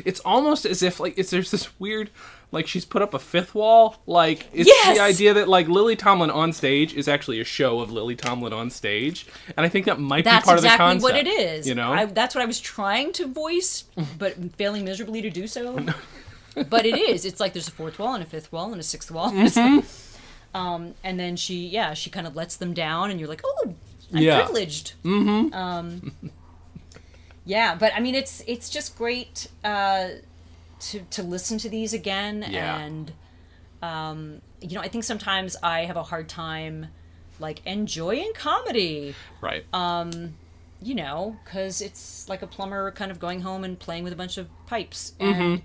It's almost as if like there's this weird like she's put up a fifth wall. Like it's the idea that like Lily Tomlin on stage is actually a show of Lily Tomlin on stage, and I think that might be part of the concept. That's exactly what it is. You know, that's what I was trying to voice, but failing miserably to do so. But it is. It's like there's a fourth wall and a fifth wall and a sixth wall. And then she kind of lets them down, and you're like, oh, I'm privileged. Yeah, but I mean, it's just great to listen to these again, and I think sometimes I have a hard time like enjoying comedy, right? Because it's like a plumber kind of going home and playing with a bunch of pipes, and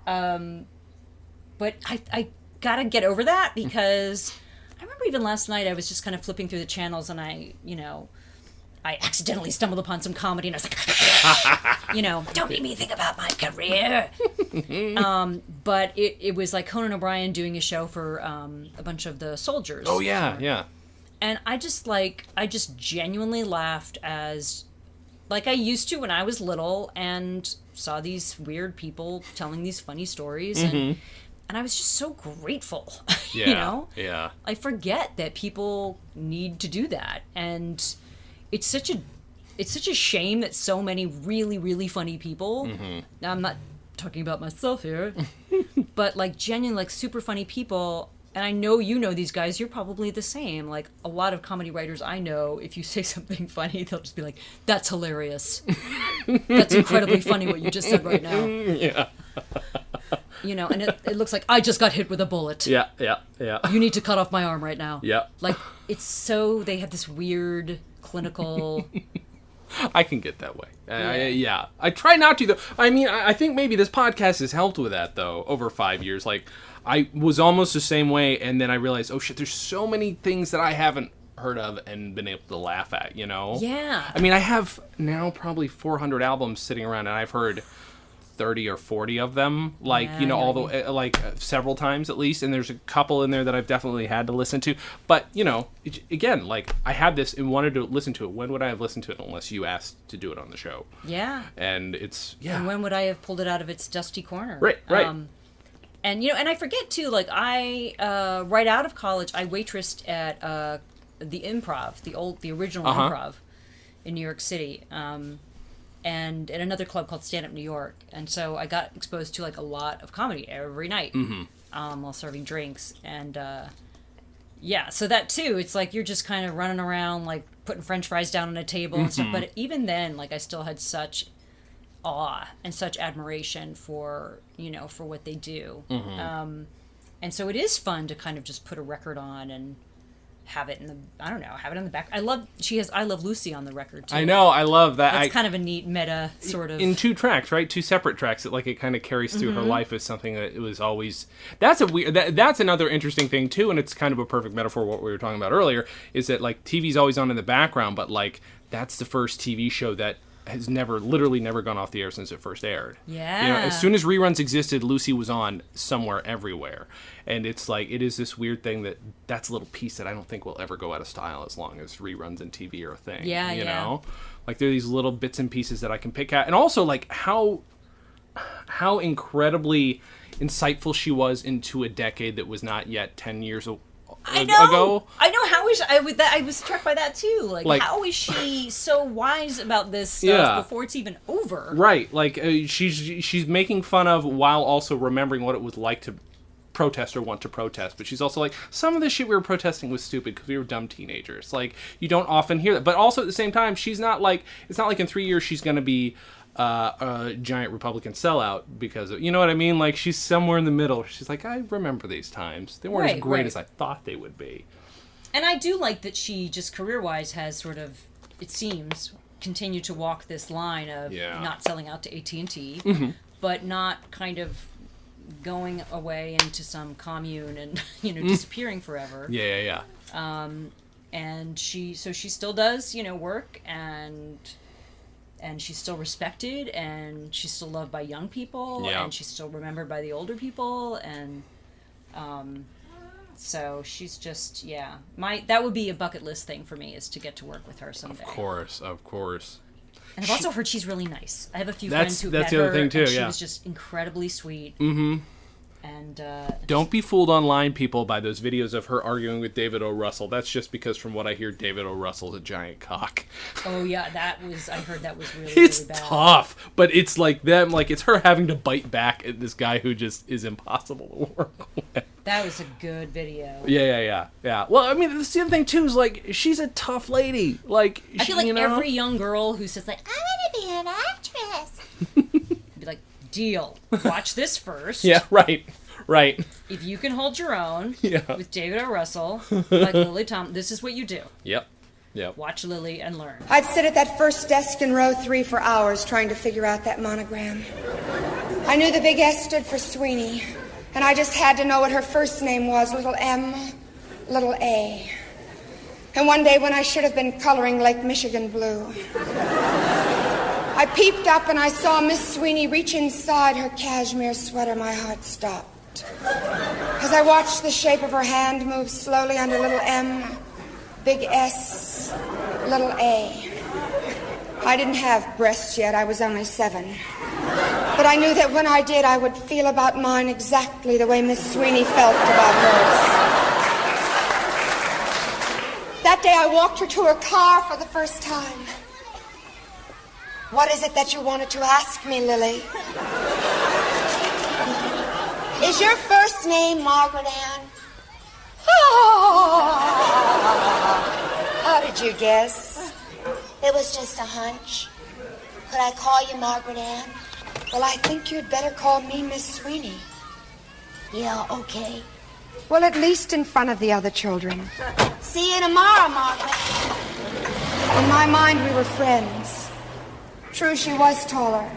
but I gotta get over that because I remember even last night I was just kind of flipping through the channels and I accidentally stumbled upon some comedy and I was like, don't make me think about my career. But it was like Conan O'Brien doing a show for a bunch of the soldiers. Oh yeah, yeah. And I just genuinely laughed as like I used to when I was little and saw these weird people telling these funny stories and I was just so grateful. Yeah. Yeah. I forget that people need to do that, and it's such a shame that so many really, really funny people. Now I'm not talking about myself here, but like genuine, like super funny people. And I know you know these guys. You're probably the same. Like a lot of comedy writers I know, if you say something funny, they'll just be like, "That's hilarious. That's incredibly funny what you just said right now." Yeah. And it looks like I just got hit with a bullet. Yeah, yeah, yeah. You need to cut off my arm right now. Yeah. Like, it's so, they have this weird clinical... I can get that way. I try not to, though. I mean, I think maybe this podcast has helped with that, though, over 5 years. Like, I was almost the same way, and then I realized, oh, shit, there's so many things that I haven't heard of and been able to laugh at, Yeah. I mean, I have now probably 400 albums sitting around, and I've heard 30 or 40 of them, several times at least, and there's a couple in there that I've definitely had to listen to, but again, like I had this and wanted to listen to it. When would I have listened to it unless you asked to do it on the show? And it's and when would I have pulled it out of its dusty corner? Right. And and I forget too, like I right out of college I waitressed at the Improv, the original Improv in New York City, and at another club called Stand Up New York. And so I got exposed to like a lot of comedy every night while serving drinks. And so that too, it's like you're just kind of running around like putting French fries down on a table and stuff. But even then, like I still had such awe and such admiration for what they do. And so it is fun to kind of just put a record on and have it in the back. I love Lucy on the record too. I know, I love that. That's kind of a neat meta sort of. In 2 tracks, right? 2 separate tracks that it kind of carries through her life as something that it was always. That's that's another interesting thing too, and it's kind of a perfect metaphor what we were talking about earlier. Is that like TV's always on in the background, but like that's the first TV show that has literally never gone off the air since it first aired. Yeah. As soon as reruns existed, Lucy was on somewhere, everywhere. And it's like, it is this weird thing that's a little piece that I don't think will ever go out of style as long as reruns and TV are a thing. Yeah, you know? Like, there are these little bits and pieces that I can pick out. And also, like, how incredibly insightful she was into a decade that was not yet 10 years ago. I know how I was struck by that too. Like how is she so wise about this stuff before it's even over? Right, like she's making fun of while also remembering what it was like to protest or want to protest. But she's also like, some of the shit we were protesting was stupid because we were dumb teenagers. Like, you don't often hear that. But also at the same time, she's not like, it's not like in 3 years she's going to be a giant Republican sellout because of, you know what I mean? Like, she's somewhere in the middle. She's like, I remember these times. They weren't as great as I thought they would be. And I do like that she just career-wise has sort of, it seems, continued to walk this line of not selling out to AT&T, but not kind of going away into some commune and, disappearing forever. Yeah. And she still does, work and she's still respected, and she's still loved by young people, and she's still remembered by the older people, and So she's just, that would be a bucket list thing for me, is to get to work with her someday. Of course. And I've also heard she's really nice. I have a few That's friends who the met other her, thing, too, and she yeah. was just incredibly sweet. Mm-hmm. And don't be fooled online, people, by those videos of her arguing with David O. Russell. That's just because, from what I hear, David O. Russell's a giant cock. Oh yeah, I heard that was really, It's really bad. tough, but it's like them, like it's her having to bite back at this guy who just is impossible to work with. That was a good video. Yeah. Well, I mean, the other thing too is like she's a tough lady. Like I feel like you know? every young girl who says like, I want to be an actress, I'd be like, deal. Watch this first. Yeah, right. If you can hold your own with David O. Russell, like Lily Tomlin, this is what you do. Yep. Watch Lily and learn. I'd sit at that first desk in row 3 for hours trying to figure out that monogram. I knew the big S stood for Sweeney, and I just had to know what her first name was, little M, little A. And one day when I should have been coloring Lake Michigan blue, I peeped up and I saw Miss Sweeney reach inside her cashmere sweater. My heart stopped. As I watched the shape of her hand move slowly under little M, big S, little A. I didn't have breasts yet, I was only 7. But I knew that when I did, I would feel about mine exactly the way Miss Sweeney felt about hers. That day I walked her to her car for the first time. What is it that you wanted to ask me, Lily? Is your first name Margaret Ann? Oh, how did you guess? It was just a hunch. Could I call you Margaret Ann? Well, I think you'd better call me Miss Sweeney. Yeah, okay. Well, at least in front of the other children. See you tomorrow, Margaret. In my mind, we were friends. True, she was taller.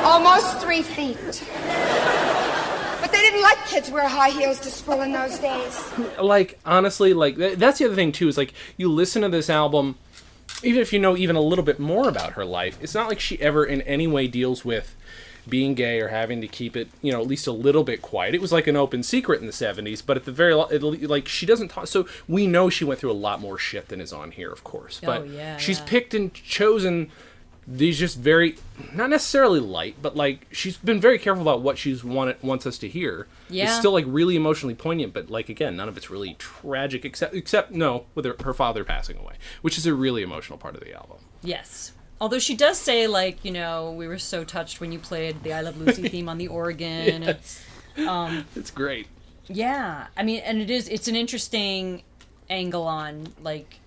Almost 3 feet. But they didn't like kids wear high heels to school in those days. Like, honestly, like, that's the other thing, too, is, like, you listen to this album, even if you know even a little bit more about her life, it's not like she ever in any way deals with being gay or having to keep it, you know, at least a little bit quiet. It was like an open secret in the 70s, but at the very, like, she doesn't talk, so we know she went through a lot more shit than is on here, of course. But she's picked and chosen these just very, not necessarily light, but like she's been very careful about what she's wants us to hear. It's still like really emotionally poignant, but like again, none of it's really tragic except with her father passing away, which is a really emotional part of the album. Yes. Although she does say, like, you know, we were so touched when you played the I Love Lucy theme on the organ. Yes. It's great. Yeah. I mean, and it's an interesting angle on, like,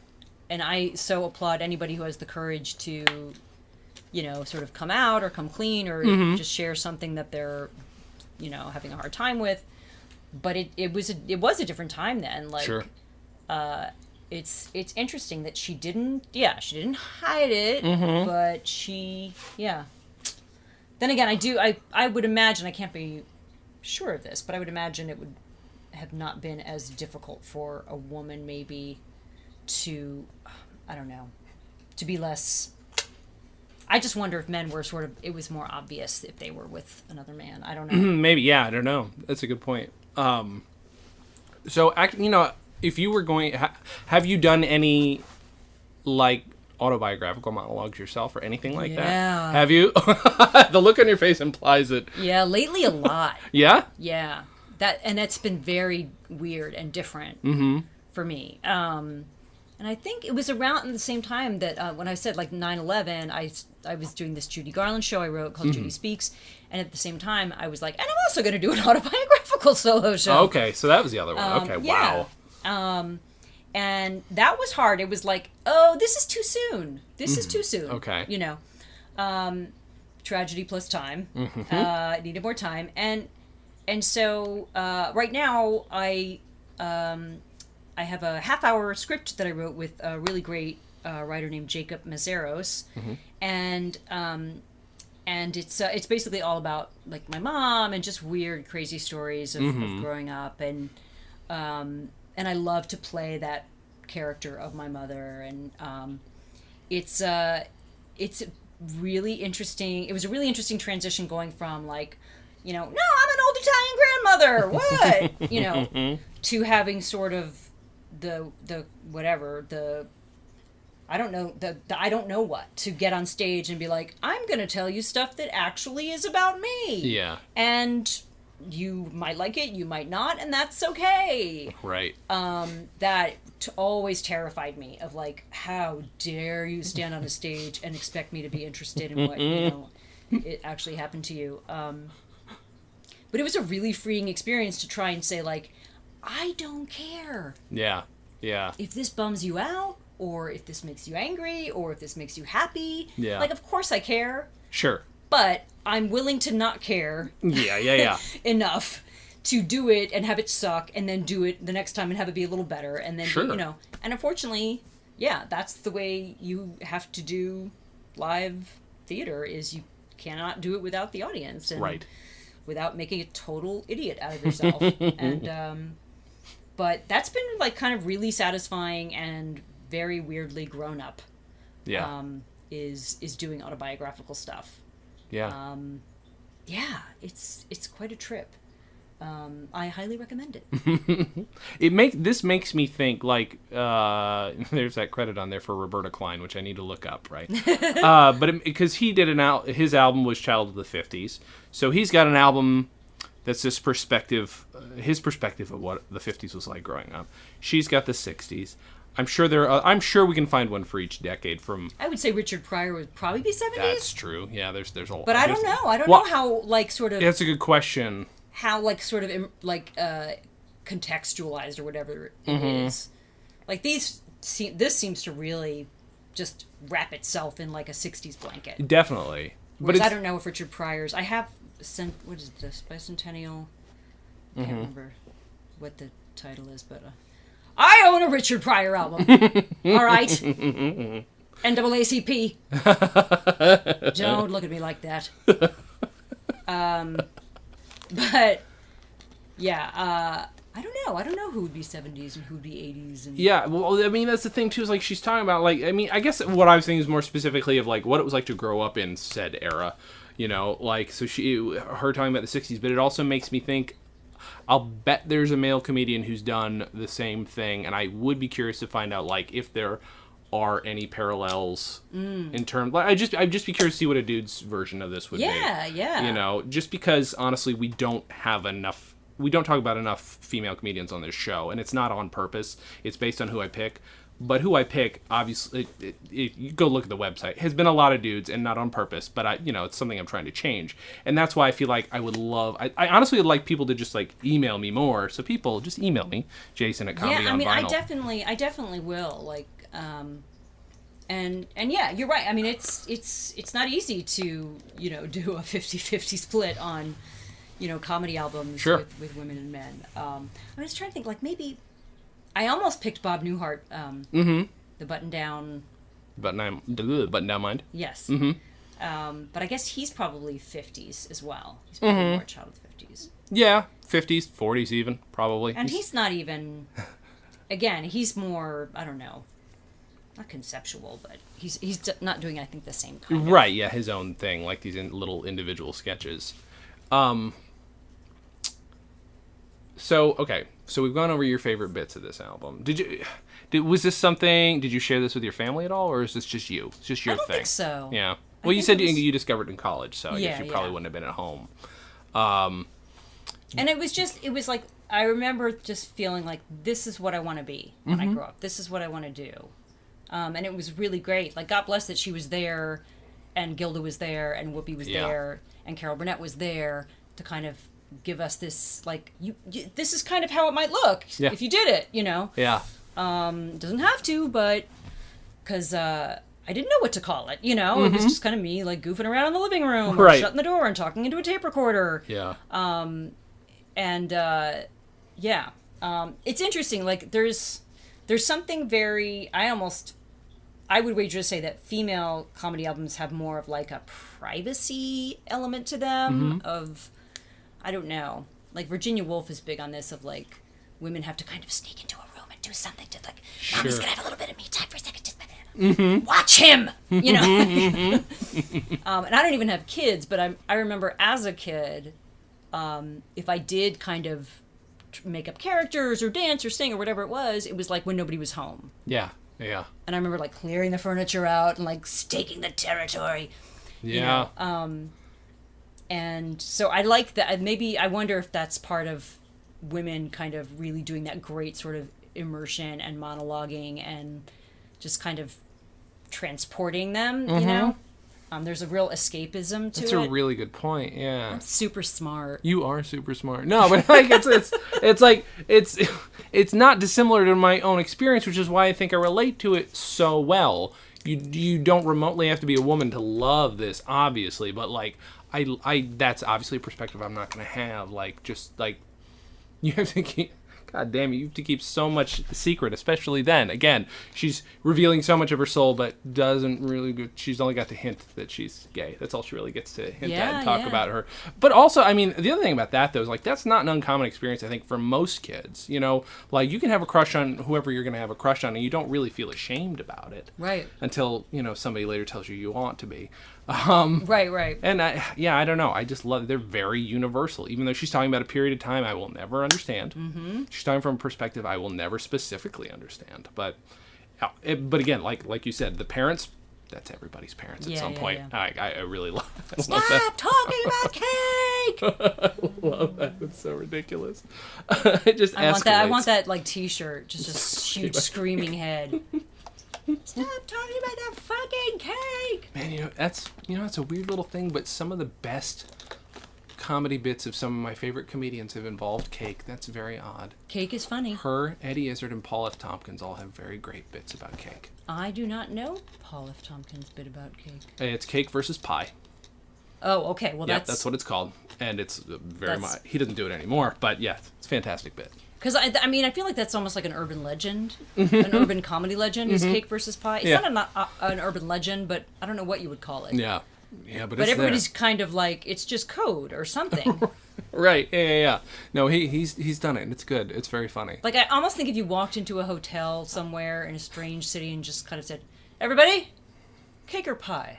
and I so applaud anybody who has the courage to, you know, sort of come out or come clean or just share something that they're, you know, having a hard time with. But it was a different time then. Like, sure. It's interesting that she didn't hide it, but she, Then again, I would imagine, I can't be sure of this, but I would imagine it would have not been as difficult for a woman maybe to, I don't know, to be less, I just wonder if men were sort of, it was more obvious if they were with another man. I don't know. Maybe, I don't know. That's a good point. So, you know, if you were going, have you done any, like, autobiographical monologues yourself or anything like that? Have you? The look on your face implies it. Yeah, lately a lot. Yeah? Yeah. That's been very weird and different for me. And I think it was around the same time that when I said, like, 9/11, I was doing this Judy Garland show I wrote called Judy Speaks. And at the same time, I was like, and I'm also going to do an autobiographical solo show. Okay, so that was the other one. Okay, wow. And that was hard. It was like, oh, this is too soon. This is too soon. Okay. You know, tragedy plus time. I needed more time. And so right now I have a half-hour script that I wrote with a really great writer named Jacob Mazeros, and it's basically all about, like, my mom and just weird, crazy stories of growing up, and I love to play that character of my mother, and it's really interesting. It was a really interesting transition going from, like, you know, no, I'm an old Italian grandmother, what? You know, to having sort of the whatever, the I don't know, the I don't know what, to get on stage and be like, I'm going to tell you stuff that actually is about me. Yeah. And you might like it, you might not, and that's okay. Right. That always terrified me, of like, how dare you stand on a stage and expect me to be interested in what, you know, it actually happened to you. But it was a really freeing experience to try and say, like, I don't care. Yeah. Yeah. If this bums you out, or if this makes you angry, or if this makes you happy. Yeah. Like, of course I care. Sure. But I'm willing to not care. Yeah. enough to do it and have it suck, and then do it the next time and have it be a little better, and then Sure. you know. And unfortunately, yeah, that's the way you have to do live theater. Is you cannot do it without the audience, and Right. without making a total idiot out of yourself. And but that's been like kind of really satisfying and very weirdly grown up. Yeah. Is doing autobiographical stuff. Yeah. Yeah, it's quite a trip. I highly recommend it. This makes me think, like, there's that credit on there for Roberta Klein, which I need to look up, right? But because he did his album was Child of the 50s, so he's got an album that's his perspective of what the 50s was like growing up. She's got the 60s. I'm sure we can find one for each decade from. I would say Richard Pryor would probably be 70s. That's true. Yeah, there's a lot. But I don't know. I don't know how, like, sort of. That's a good question. How, like, sort of, like, contextualized or whatever it is. Like, this seems to really just wrap itself in, like, a 60s blanket. Definitely. Whereas I don't know if Richard Pryor's. I have what is this? Bicentennial? I can't remember what the title is, but I own a Richard Pryor album. All right. NAACP. Don't look at me like that. But yeah, I don't know. I don't know who would be 70s and who would be 80s. And... Yeah, well, I mean, that's the thing, too, is, like, she's talking about, like, I mean, I guess what I was thinking is more specifically of, like, what it was like to grow up in said era, you know, like, so her talking about the 60s, but it also makes me think, I'll bet there's a male comedian who's done the same thing, and I would be curious to find out, like, if there are any parallels in terms, like, I'd just be curious to see what a dude's version of this would be. Yeah. You know, just because, honestly, we don't talk about enough female comedians on this show, and it's not on purpose. It's based on who I pick. But who I pick, obviously, you go look at the website, has been a lot of dudes, and not on purpose. But it's something I'm trying to change, and that's why I feel like I would love. I honestly would like people to just, like, email me more. So people just email me, Jason at Comedy on Vinyl. I definitely will. Like, and yeah, you're right. I mean, it's not easy to do a 50-50 split on comedy albums with women and men. I'm just trying to think, like, maybe. I almost picked Bob Newhart, the button-down... Button-down mind? Yes. Mm-hmm. But I guess he's probably 50s as well. He's probably more child of the 50s. Yeah, 50s, 40s even, probably. And he's not even... Again, he's more, I don't know, not conceptual, but he's not doing, I think, the same kind of... Right, yeah, his own thing, like these little individual sketches. So we've gone over your favorite bits of this album. Was this something? Did you share this with your family at all, or is this just you? It's just your thing. I don't think so. Yeah. Well, you said you discovered it in college, so I guess you probably wouldn't have been at home. And it was like, I remember just feeling like, this is what I want to be when I grow up. This is what I want to do. And it was really great. Like, God bless that she was there, and Gilda was there, and Whoopi was there, and Carol Burnett was there to kind of give us this, like, this is kind of how it might look if you did it, Yeah. Doesn't have to, but because I didn't know what to call it, it was just kind of me, like, goofing around in the living room, or shutting the door and talking into a tape recorder. Yeah. It's interesting. Like, there's something very, I would wager to say that female comedy albums have more of, like, a privacy element to them of, I don't know. Like, Virginia Woolf is big on this of, like, women have to kind of sneak into a room and do something to, like, Mommy's gonna have a little bit of me time for a second. Just watch him, And I don't even have kids, but I remember as a kid, if I did kind of make up characters or dance or sing or whatever it was like when nobody was home. Yeah. Yeah. And I remember like clearing the furniture out and like staking the territory. Yeah. And so I like that. Maybe I wonder if that's part of women kind of really doing that great sort of immersion and monologuing and just kind of transporting them, you know? There's a real escapism to it. That's a really good point. Yeah. I'm super smart. You are super smart. No, but like it's like it's not dissimilar to my own experience, which is why I think I relate to it so well. You don't remotely have to be a woman to love this, obviously, but like I that's obviously a perspective I'm not going to have. Like just like you have to keep. God damn it, you have to keep so much secret, especially then. Again, she's revealing so much of her soul, but doesn't really she's only got to hint that she's gay. That's all she really gets to hint at and talk about her. But also, I mean, the other thing about that, though, is like that's not an uncommon experience, I think, for most kids. You know, like you can have a crush on whoever you're going to have a crush on, and you don't really feel ashamed about it. Right. Until, you know, somebody later tells you want to be. Right. And I don't know. I just love. They're very universal. Even though she's talking about a period of time I will never understand. Mm-hmm. She's talking from a perspective I will never specifically understand. But again, like you said, the parents. That's everybody's parents at some point. Yeah. I really love. Stop talking about cake. I love that. It's so ridiculous. It just escalates. I want that like T-shirt. Just a huge screaming head. Stop talking about that fucking cake! Man, that's a weird little thing, but some of the best comedy bits of some of my favorite comedians have involved cake. That's very odd. Cake is funny. Her, Eddie Izzard, and Paul F. Tompkins all have very great bits about cake. I do not know Paul F. Tompkins' bit about cake. It's Cake versus Pie. Oh, okay. Well, that's what it's called, and it's very much. He doesn't do it anymore, but yeah, it's a fantastic bit. Because, I mean, I feel like that's almost like an urban legend, an urban comedy legend, is Cake versus Pie. It's not an urban legend, but I don't know what you would call it. Yeah, but everybody's kind of like, it's just code or something. Right, yeah. No, he's done it, and it's good. It's very funny. Like, I almost think if you walked into a hotel somewhere in a strange city and just kind of said, everybody, cake or pie?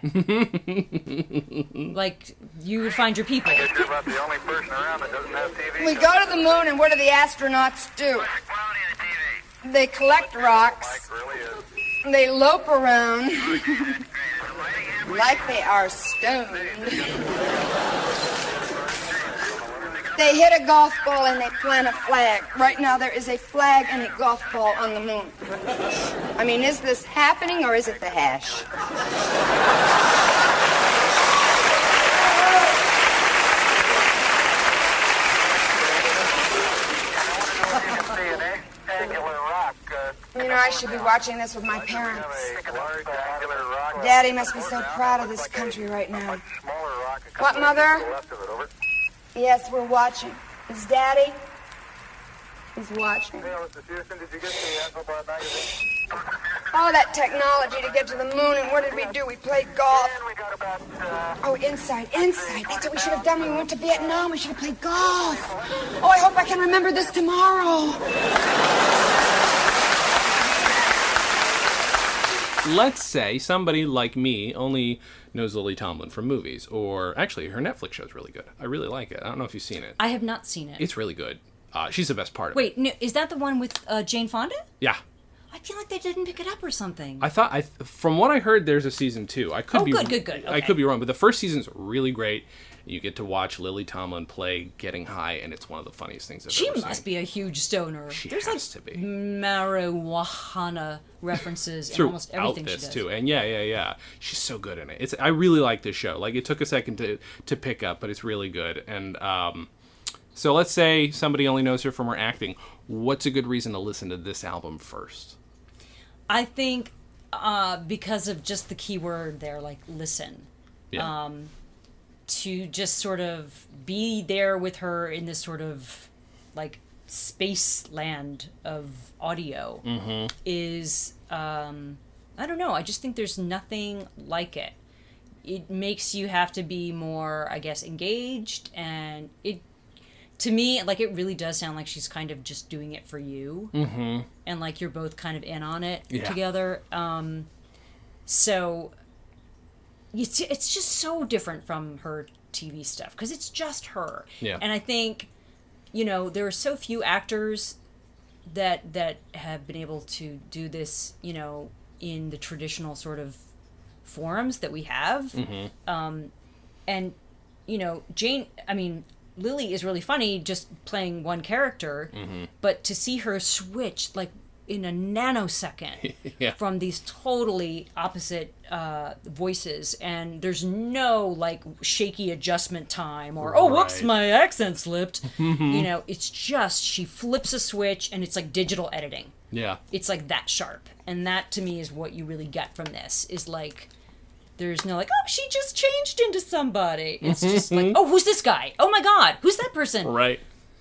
Like, you would find your people. I guess you're about the only person around that doesn't have TV. We go to the moon, and what do the astronauts do? They collect rocks. They lope around like they are stoned. They hit a golf ball and they plant a flag. Right now there is a flag and a golf ball on the moon. I mean, is this happening or is it the hash? You know, I should be watching this with my parents. Daddy must be so proud of this country right now. What, Mother? Yes, we're watching. Is Daddy? He's watching. Oh, that technology to get to the moon, and what did we do? We played golf. Oh, inside. That's what we should have done when we went to Vietnam. We should have played golf. Oh, I hope I can remember this tomorrow. Let's say somebody like me only knows Lily Tomlin from movies, or actually her Netflix show is really good. I really like it. I don't know if you've seen it. I have not seen it. It's really good. She's the best part of it. Wait, no, is that the one with Jane Fonda? Yeah. I feel like they didn't pick it up or something. From what I heard, there's a season 2. I could be good. Okay. I could be wrong, but the first season's really great. You get to watch Lily Tomlin play Getting High, and it's one of the funniest things I've ever seen. She must be a huge stoner. There's has to be. Marijuana references in almost everything she does. Too. And yeah. She's so good in it. I really like this show. Like, it took a second to pick up, but it's really good. And so let's say somebody only knows her from her acting. What's a good reason to listen to this album first? I think because of just the key word there, like listen. Yeah. To just sort of be there with her in this sort of like space land of audio is I don't know, I just think there's nothing like it. It makes you have to be more, I guess, engaged, and it to me, like, it really does sound like she's kind of just doing it for you, and like you're both kind of in on it together. So it's just so different from her TV stuff, because it's just her. Yeah. And I think, you know, there are so few actors that have been able to do this, you know, in the traditional sort of forums that we have. And, you know, Lily is really funny just playing one character, but to see her switch, like, in a nanosecond from these totally opposite voices, and there's no like shaky adjustment time or oh whoops my accent slipped. You know, it's just she flips a switch and it's like digital editing. It's like that sharp, and that to me is what you really get from this, is like there's no like, oh, she just changed into somebody. It's just like, oh, who's this guy? Oh my god, who's that person?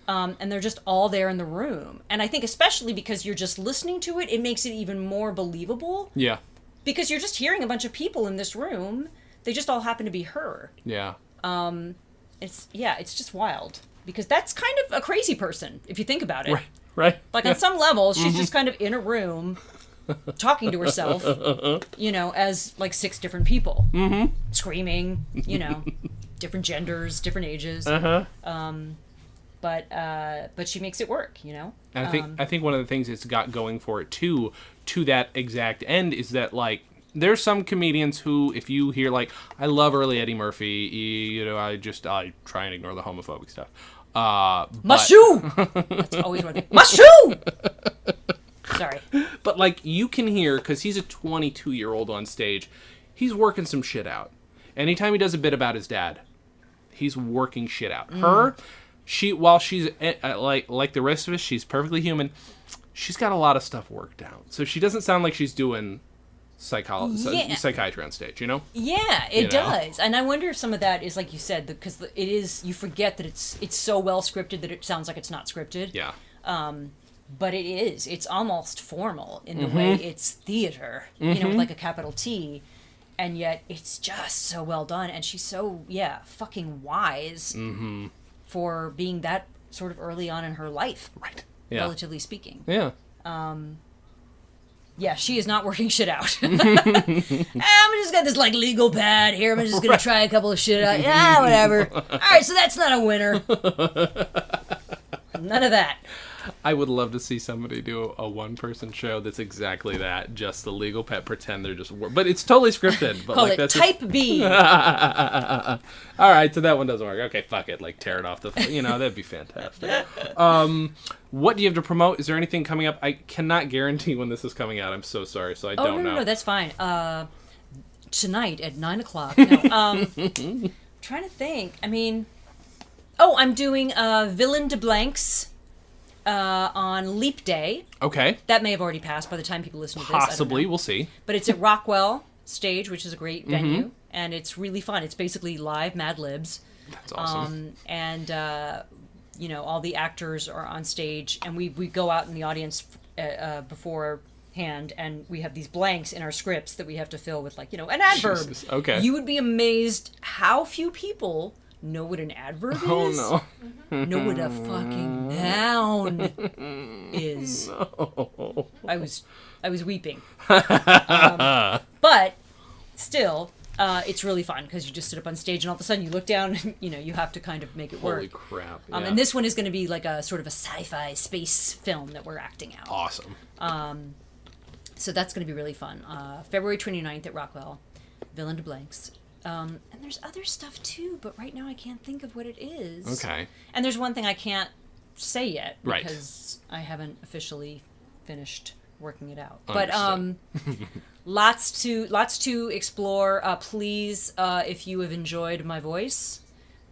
And they're just all there in the room. And I think especially because you're just listening to it, it makes it even more believable. Because you're just hearing a bunch of people in this room. They just all happen to be her. It's just wild. Because that's kind of a crazy person, if you think about it. Like on some level, she's just kind of in a room talking to herself, you know, as like 6 different people. Screaming, you know, different genders, different ages. But she makes it work, you know? And I think one of the things it's got going for it, too, to that exact end, is that, like, there's some comedians who, if you hear, like, I love early Eddie Murphy, you know, I try and ignore the homophobic stuff. Mushu! That's always what I think. Mushu! Sorry. But, like, you can hear, because he's a 22-year-old on stage, he's working some shit out. Anytime he does a bit about his dad, he's working shit out. Her... while she's like the rest of us, she's perfectly human. She's got a lot of stuff worked out, so she doesn't sound like she's doing psychiatry on stage. You know? Yeah, it does. And I wonder if some of that is like you said, because it is. You forget that it's so well scripted that it sounds like it's not scripted. But it is. It's almost formal in the way it's theater. You know, with like a capital T. And yet it's just so well done, and she's so fucking wise. For being that sort of early on in her life, relatively speaking. She is not working shit out. I'm just got this like legal pad here. I'm just gonna try a couple of shit out. Yeah, whatever. All right, so that's not a winner. None of that. I would love to see somebody do a one-person show that's exactly that. Just the legal pet pretend they're just... But it's totally scripted. But Call like, it that's Type just... B. All right, so that one doesn't work. Okay, fuck it. Like, tear it off the... You know, that'd be fantastic. What do you have to promote? Is there anything coming up? I cannot guarantee when this is coming out. I'm so sorry, so I don't know. No, that's fine. Tonight at 9 o'clock. No, trying to think. I mean... Oh, I'm doing Villain de Blancs... on Leap Day. Okay. That may have already passed by the time people listen to this. Possibly, we'll see. But it's at Rockwell Stage, which is a great venue, and it's really fun. It's basically live Mad Libs. That's awesome. You know, all the actors are on stage, and we go out in the audience beforehand, and we have these blanks in our scripts that we have to fill with, like, you know, an adverb. Jesus. Okay. You would be amazed how few people know what an adverb is. Oh, no. Know what a fucking noun is. No. I was weeping. But still, it's really fun because you just sit up on stage and all of a sudden you look down and, you know, you have to kind of make it work. Holy crap. Yeah. And this one is going to be like a sort of a sci-fi space film that we're acting out. Awesome. So that's going to be really fun. February 29th at Rockwell. Villain de Blancs. And there's other stuff too, but right now I can't think of what it is. Okay. And there's one thing I can't say yet Right. because I haven't officially finished working it out. Understood. But lots to explore. Please, if you have enjoyed my voice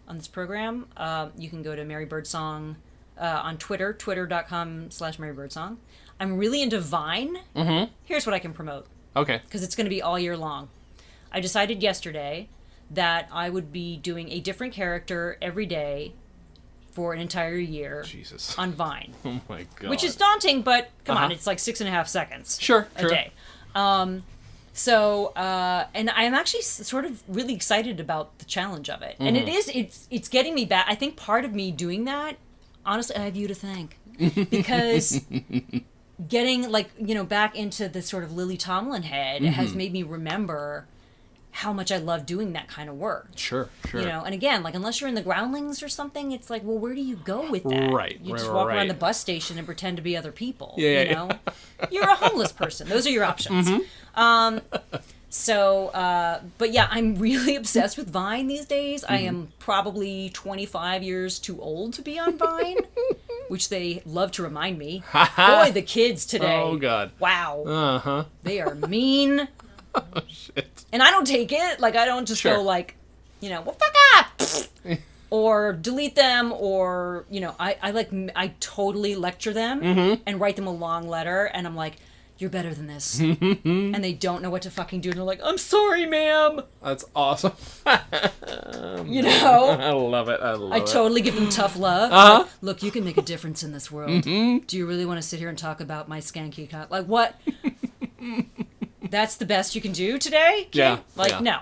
on this program, you can go to Mary Birdsong on Twitter, twitter.com/Mary Birdsong. I'm really into Vine. Here's what I can promote. Okay. Because it's going to be all year long. I decided yesterday that I would be doing a different character every day for an entire year. Jesus. On Vine. Oh my god. Which is daunting, but come on, it's like 6.5 seconds. Sure. A day. And I'm actually sort of really excited about the challenge of it. And it's getting me back. I think part of me doing that, honestly, I have you to thank. Because getting, like, you know, back into the sort of Lily Tomlin head has made me remember how much I love doing that kind of work. Sure. You know, and again, like, unless you're in the groundlings or something, it's like, well, where do you go with that? Right. You just walk around the bus station and pretend to be other people. Yeah, you know? You're a homeless person. Those are your options. But yeah, I'm really obsessed with Vine these days. I am probably 25 years too old to be on Vine, which they love to remind me. Boy, the kids today. Oh, God. Wow. Uh-huh. They are mean. Oh, shit. And I don't take it. Like, I don't just go like, you know, well, fuck up! Or delete them, or, you know, I totally lecture them and write them a long letter, and I'm like, you're better than this. And they don't know what to fucking do, and they're like, I'm sorry, ma'am. That's awesome. You know? I love it. I totally give them tough love. Uh-huh. Like, look, you can make a difference in this world. Do you really want to sit here and talk about my skanky cock? Like, what? That's the best you can do today? Kid? Yeah. Like, yeah.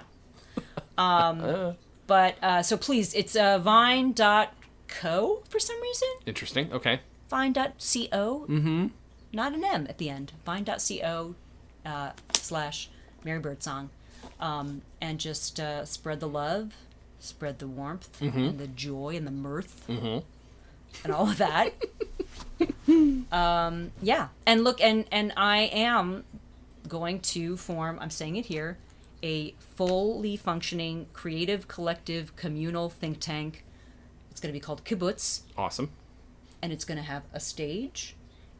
no. But, so please, it's vine.co for some reason. Interesting. Okay. Vine.co. Mm-hmm. Not an M at the end. Vine.co / Mary Birdsong. And just spread the love, spread the warmth, and the joy and the mirth, and all of that. Yeah. And look, and I am going to form, I'm saying it here, a fully functioning, creative, collective, communal think tank. It's going to be called Kibbutz. Awesome. And it's going to have a stage,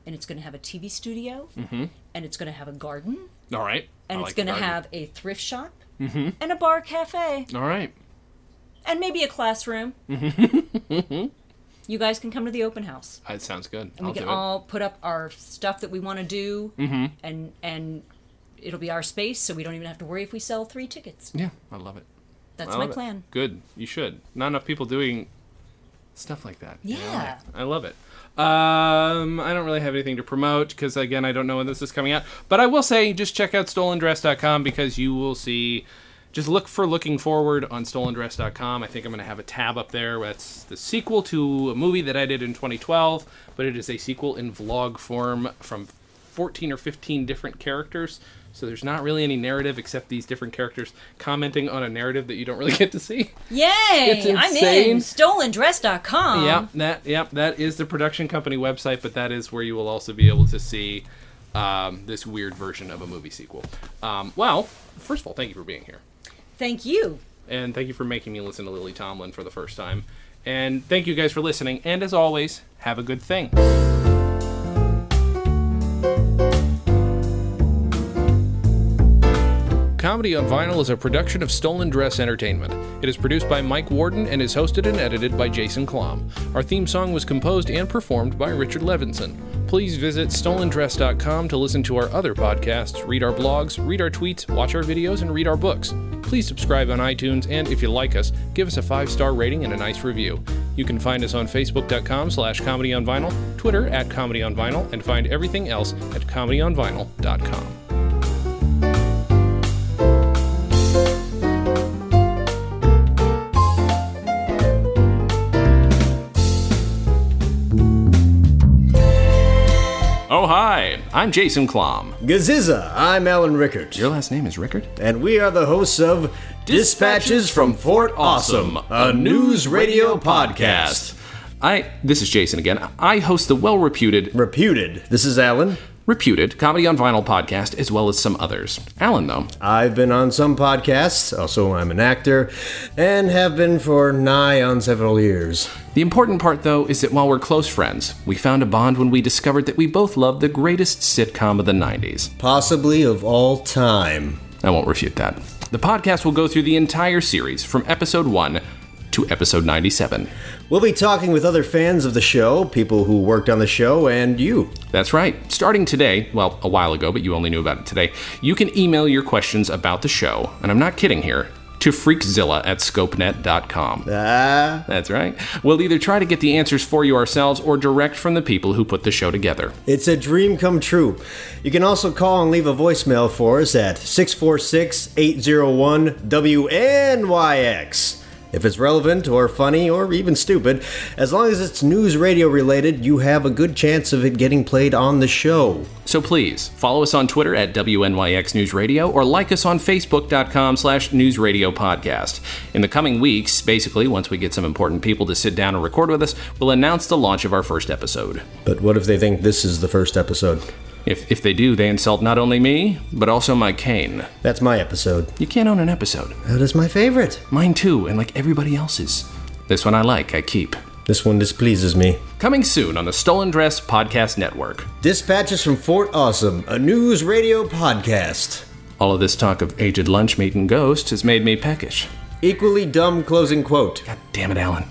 and it's going to have a TV studio, and it's going to have a garden. All right. And it's going to have a thrift shop, and a bar cafe. All right. And maybe a classroom. You guys can come to the open house. That sounds good. And we can all put up our stuff that we want to do, and it'll be our space, so we don't even have to worry if we sell 3 tickets. Yeah, I love it. That's my plan. Good. You should. Not enough people doing stuff like that. Yeah. You know? I love it. I don't really have anything to promote because, again, I don't know when this is coming out. But I will say, just check out stolendress.com because you will see... Just look for Looking Forward on stolendress.com. I think I'm going to have a tab up there. That's the sequel to a movie that I did in 2012, but it is a sequel in vlog form from 14 or 15 different characters. So there's not really any narrative except these different characters commenting on a narrative that you don't really get to see. Yay! It's insane. I'm in. Stolendress.com. That is the production company website, but that is where you will also be able to see this weird version of a movie sequel. Well, first of all, thank you for being here. Thank you. And thank you for making me listen to Lily Tomlin for the first time. And thank you guys for listening. And as always, have a good thing. Comedy on Vinyl is a production of Stolen Dress Entertainment. It is produced by Mike Warden and is hosted and edited by Jason Klamm. Our theme song was composed and performed by Richard Levinson. Please visit stolendress.com to listen to our other podcasts, read our blogs, read our tweets, watch our videos, and read our books. Please subscribe on iTunes, and if you like us, give us a 5-star rating and a nice review. You can find us on facebook.com/comedyonvinyl, Twitter @comedyonvinyl, and find everything else at comedyonvinyl.com. Oh, hi, I'm Jason Klamm. Gazizza, I'm Alan Rickert. Your last name is Rickert? And we are the hosts of Dispatches from Fort Awesome, a news radio podcast. This is Jason again. I host the well-reputed... Reputed. This is Alan. Reputed Comedy on Vinyl podcast, as well as some others. Alan, though. I've been on some podcasts, also I'm an actor, and have been for nigh on several years. The important part, though, is that while we're close friends, we found a bond when we discovered that we both loved the greatest sitcom of the 90s. Possibly of all time. I won't refute that. The podcast will go through the entire series, from episode 1 to episode 97. We'll be talking with other fans of the show, people who worked on the show, and you. That's right. Starting today, well, a while ago, but you only knew about it today, you can email your questions about the show, and I'm not kidding here, to freakzilla@scopenet.com. That's right. We'll either try to get the answers for you ourselves or direct from the people who put the show together. It's a dream come true. You can also call and leave a voicemail for us at 646-801-WNYX. If it's relevant or funny or even stupid, as long as it's news radio related, you have a good chance of it getting played on the show. So please, follow us on Twitter at WNYX News Radio or like us on Facebook.com/NewsRadioPodcast. In the coming weeks, basically, once we get some important people to sit down and record with us, we'll announce the launch of our first episode. But what if they think this is the first episode? If they do, they insult not only me, but also my cane. That's my episode. You can't own an episode. That is my favorite. Mine too, and like everybody else's. This one I like, I keep. This one displeases me. Coming soon on the Stolen Dress Podcast Network. Dispatches from Fort Awesome, a news radio podcast. All of this talk of aged lunch meat and ghosts has made me peckish. Equally dumb closing quote. God damn it, Alan.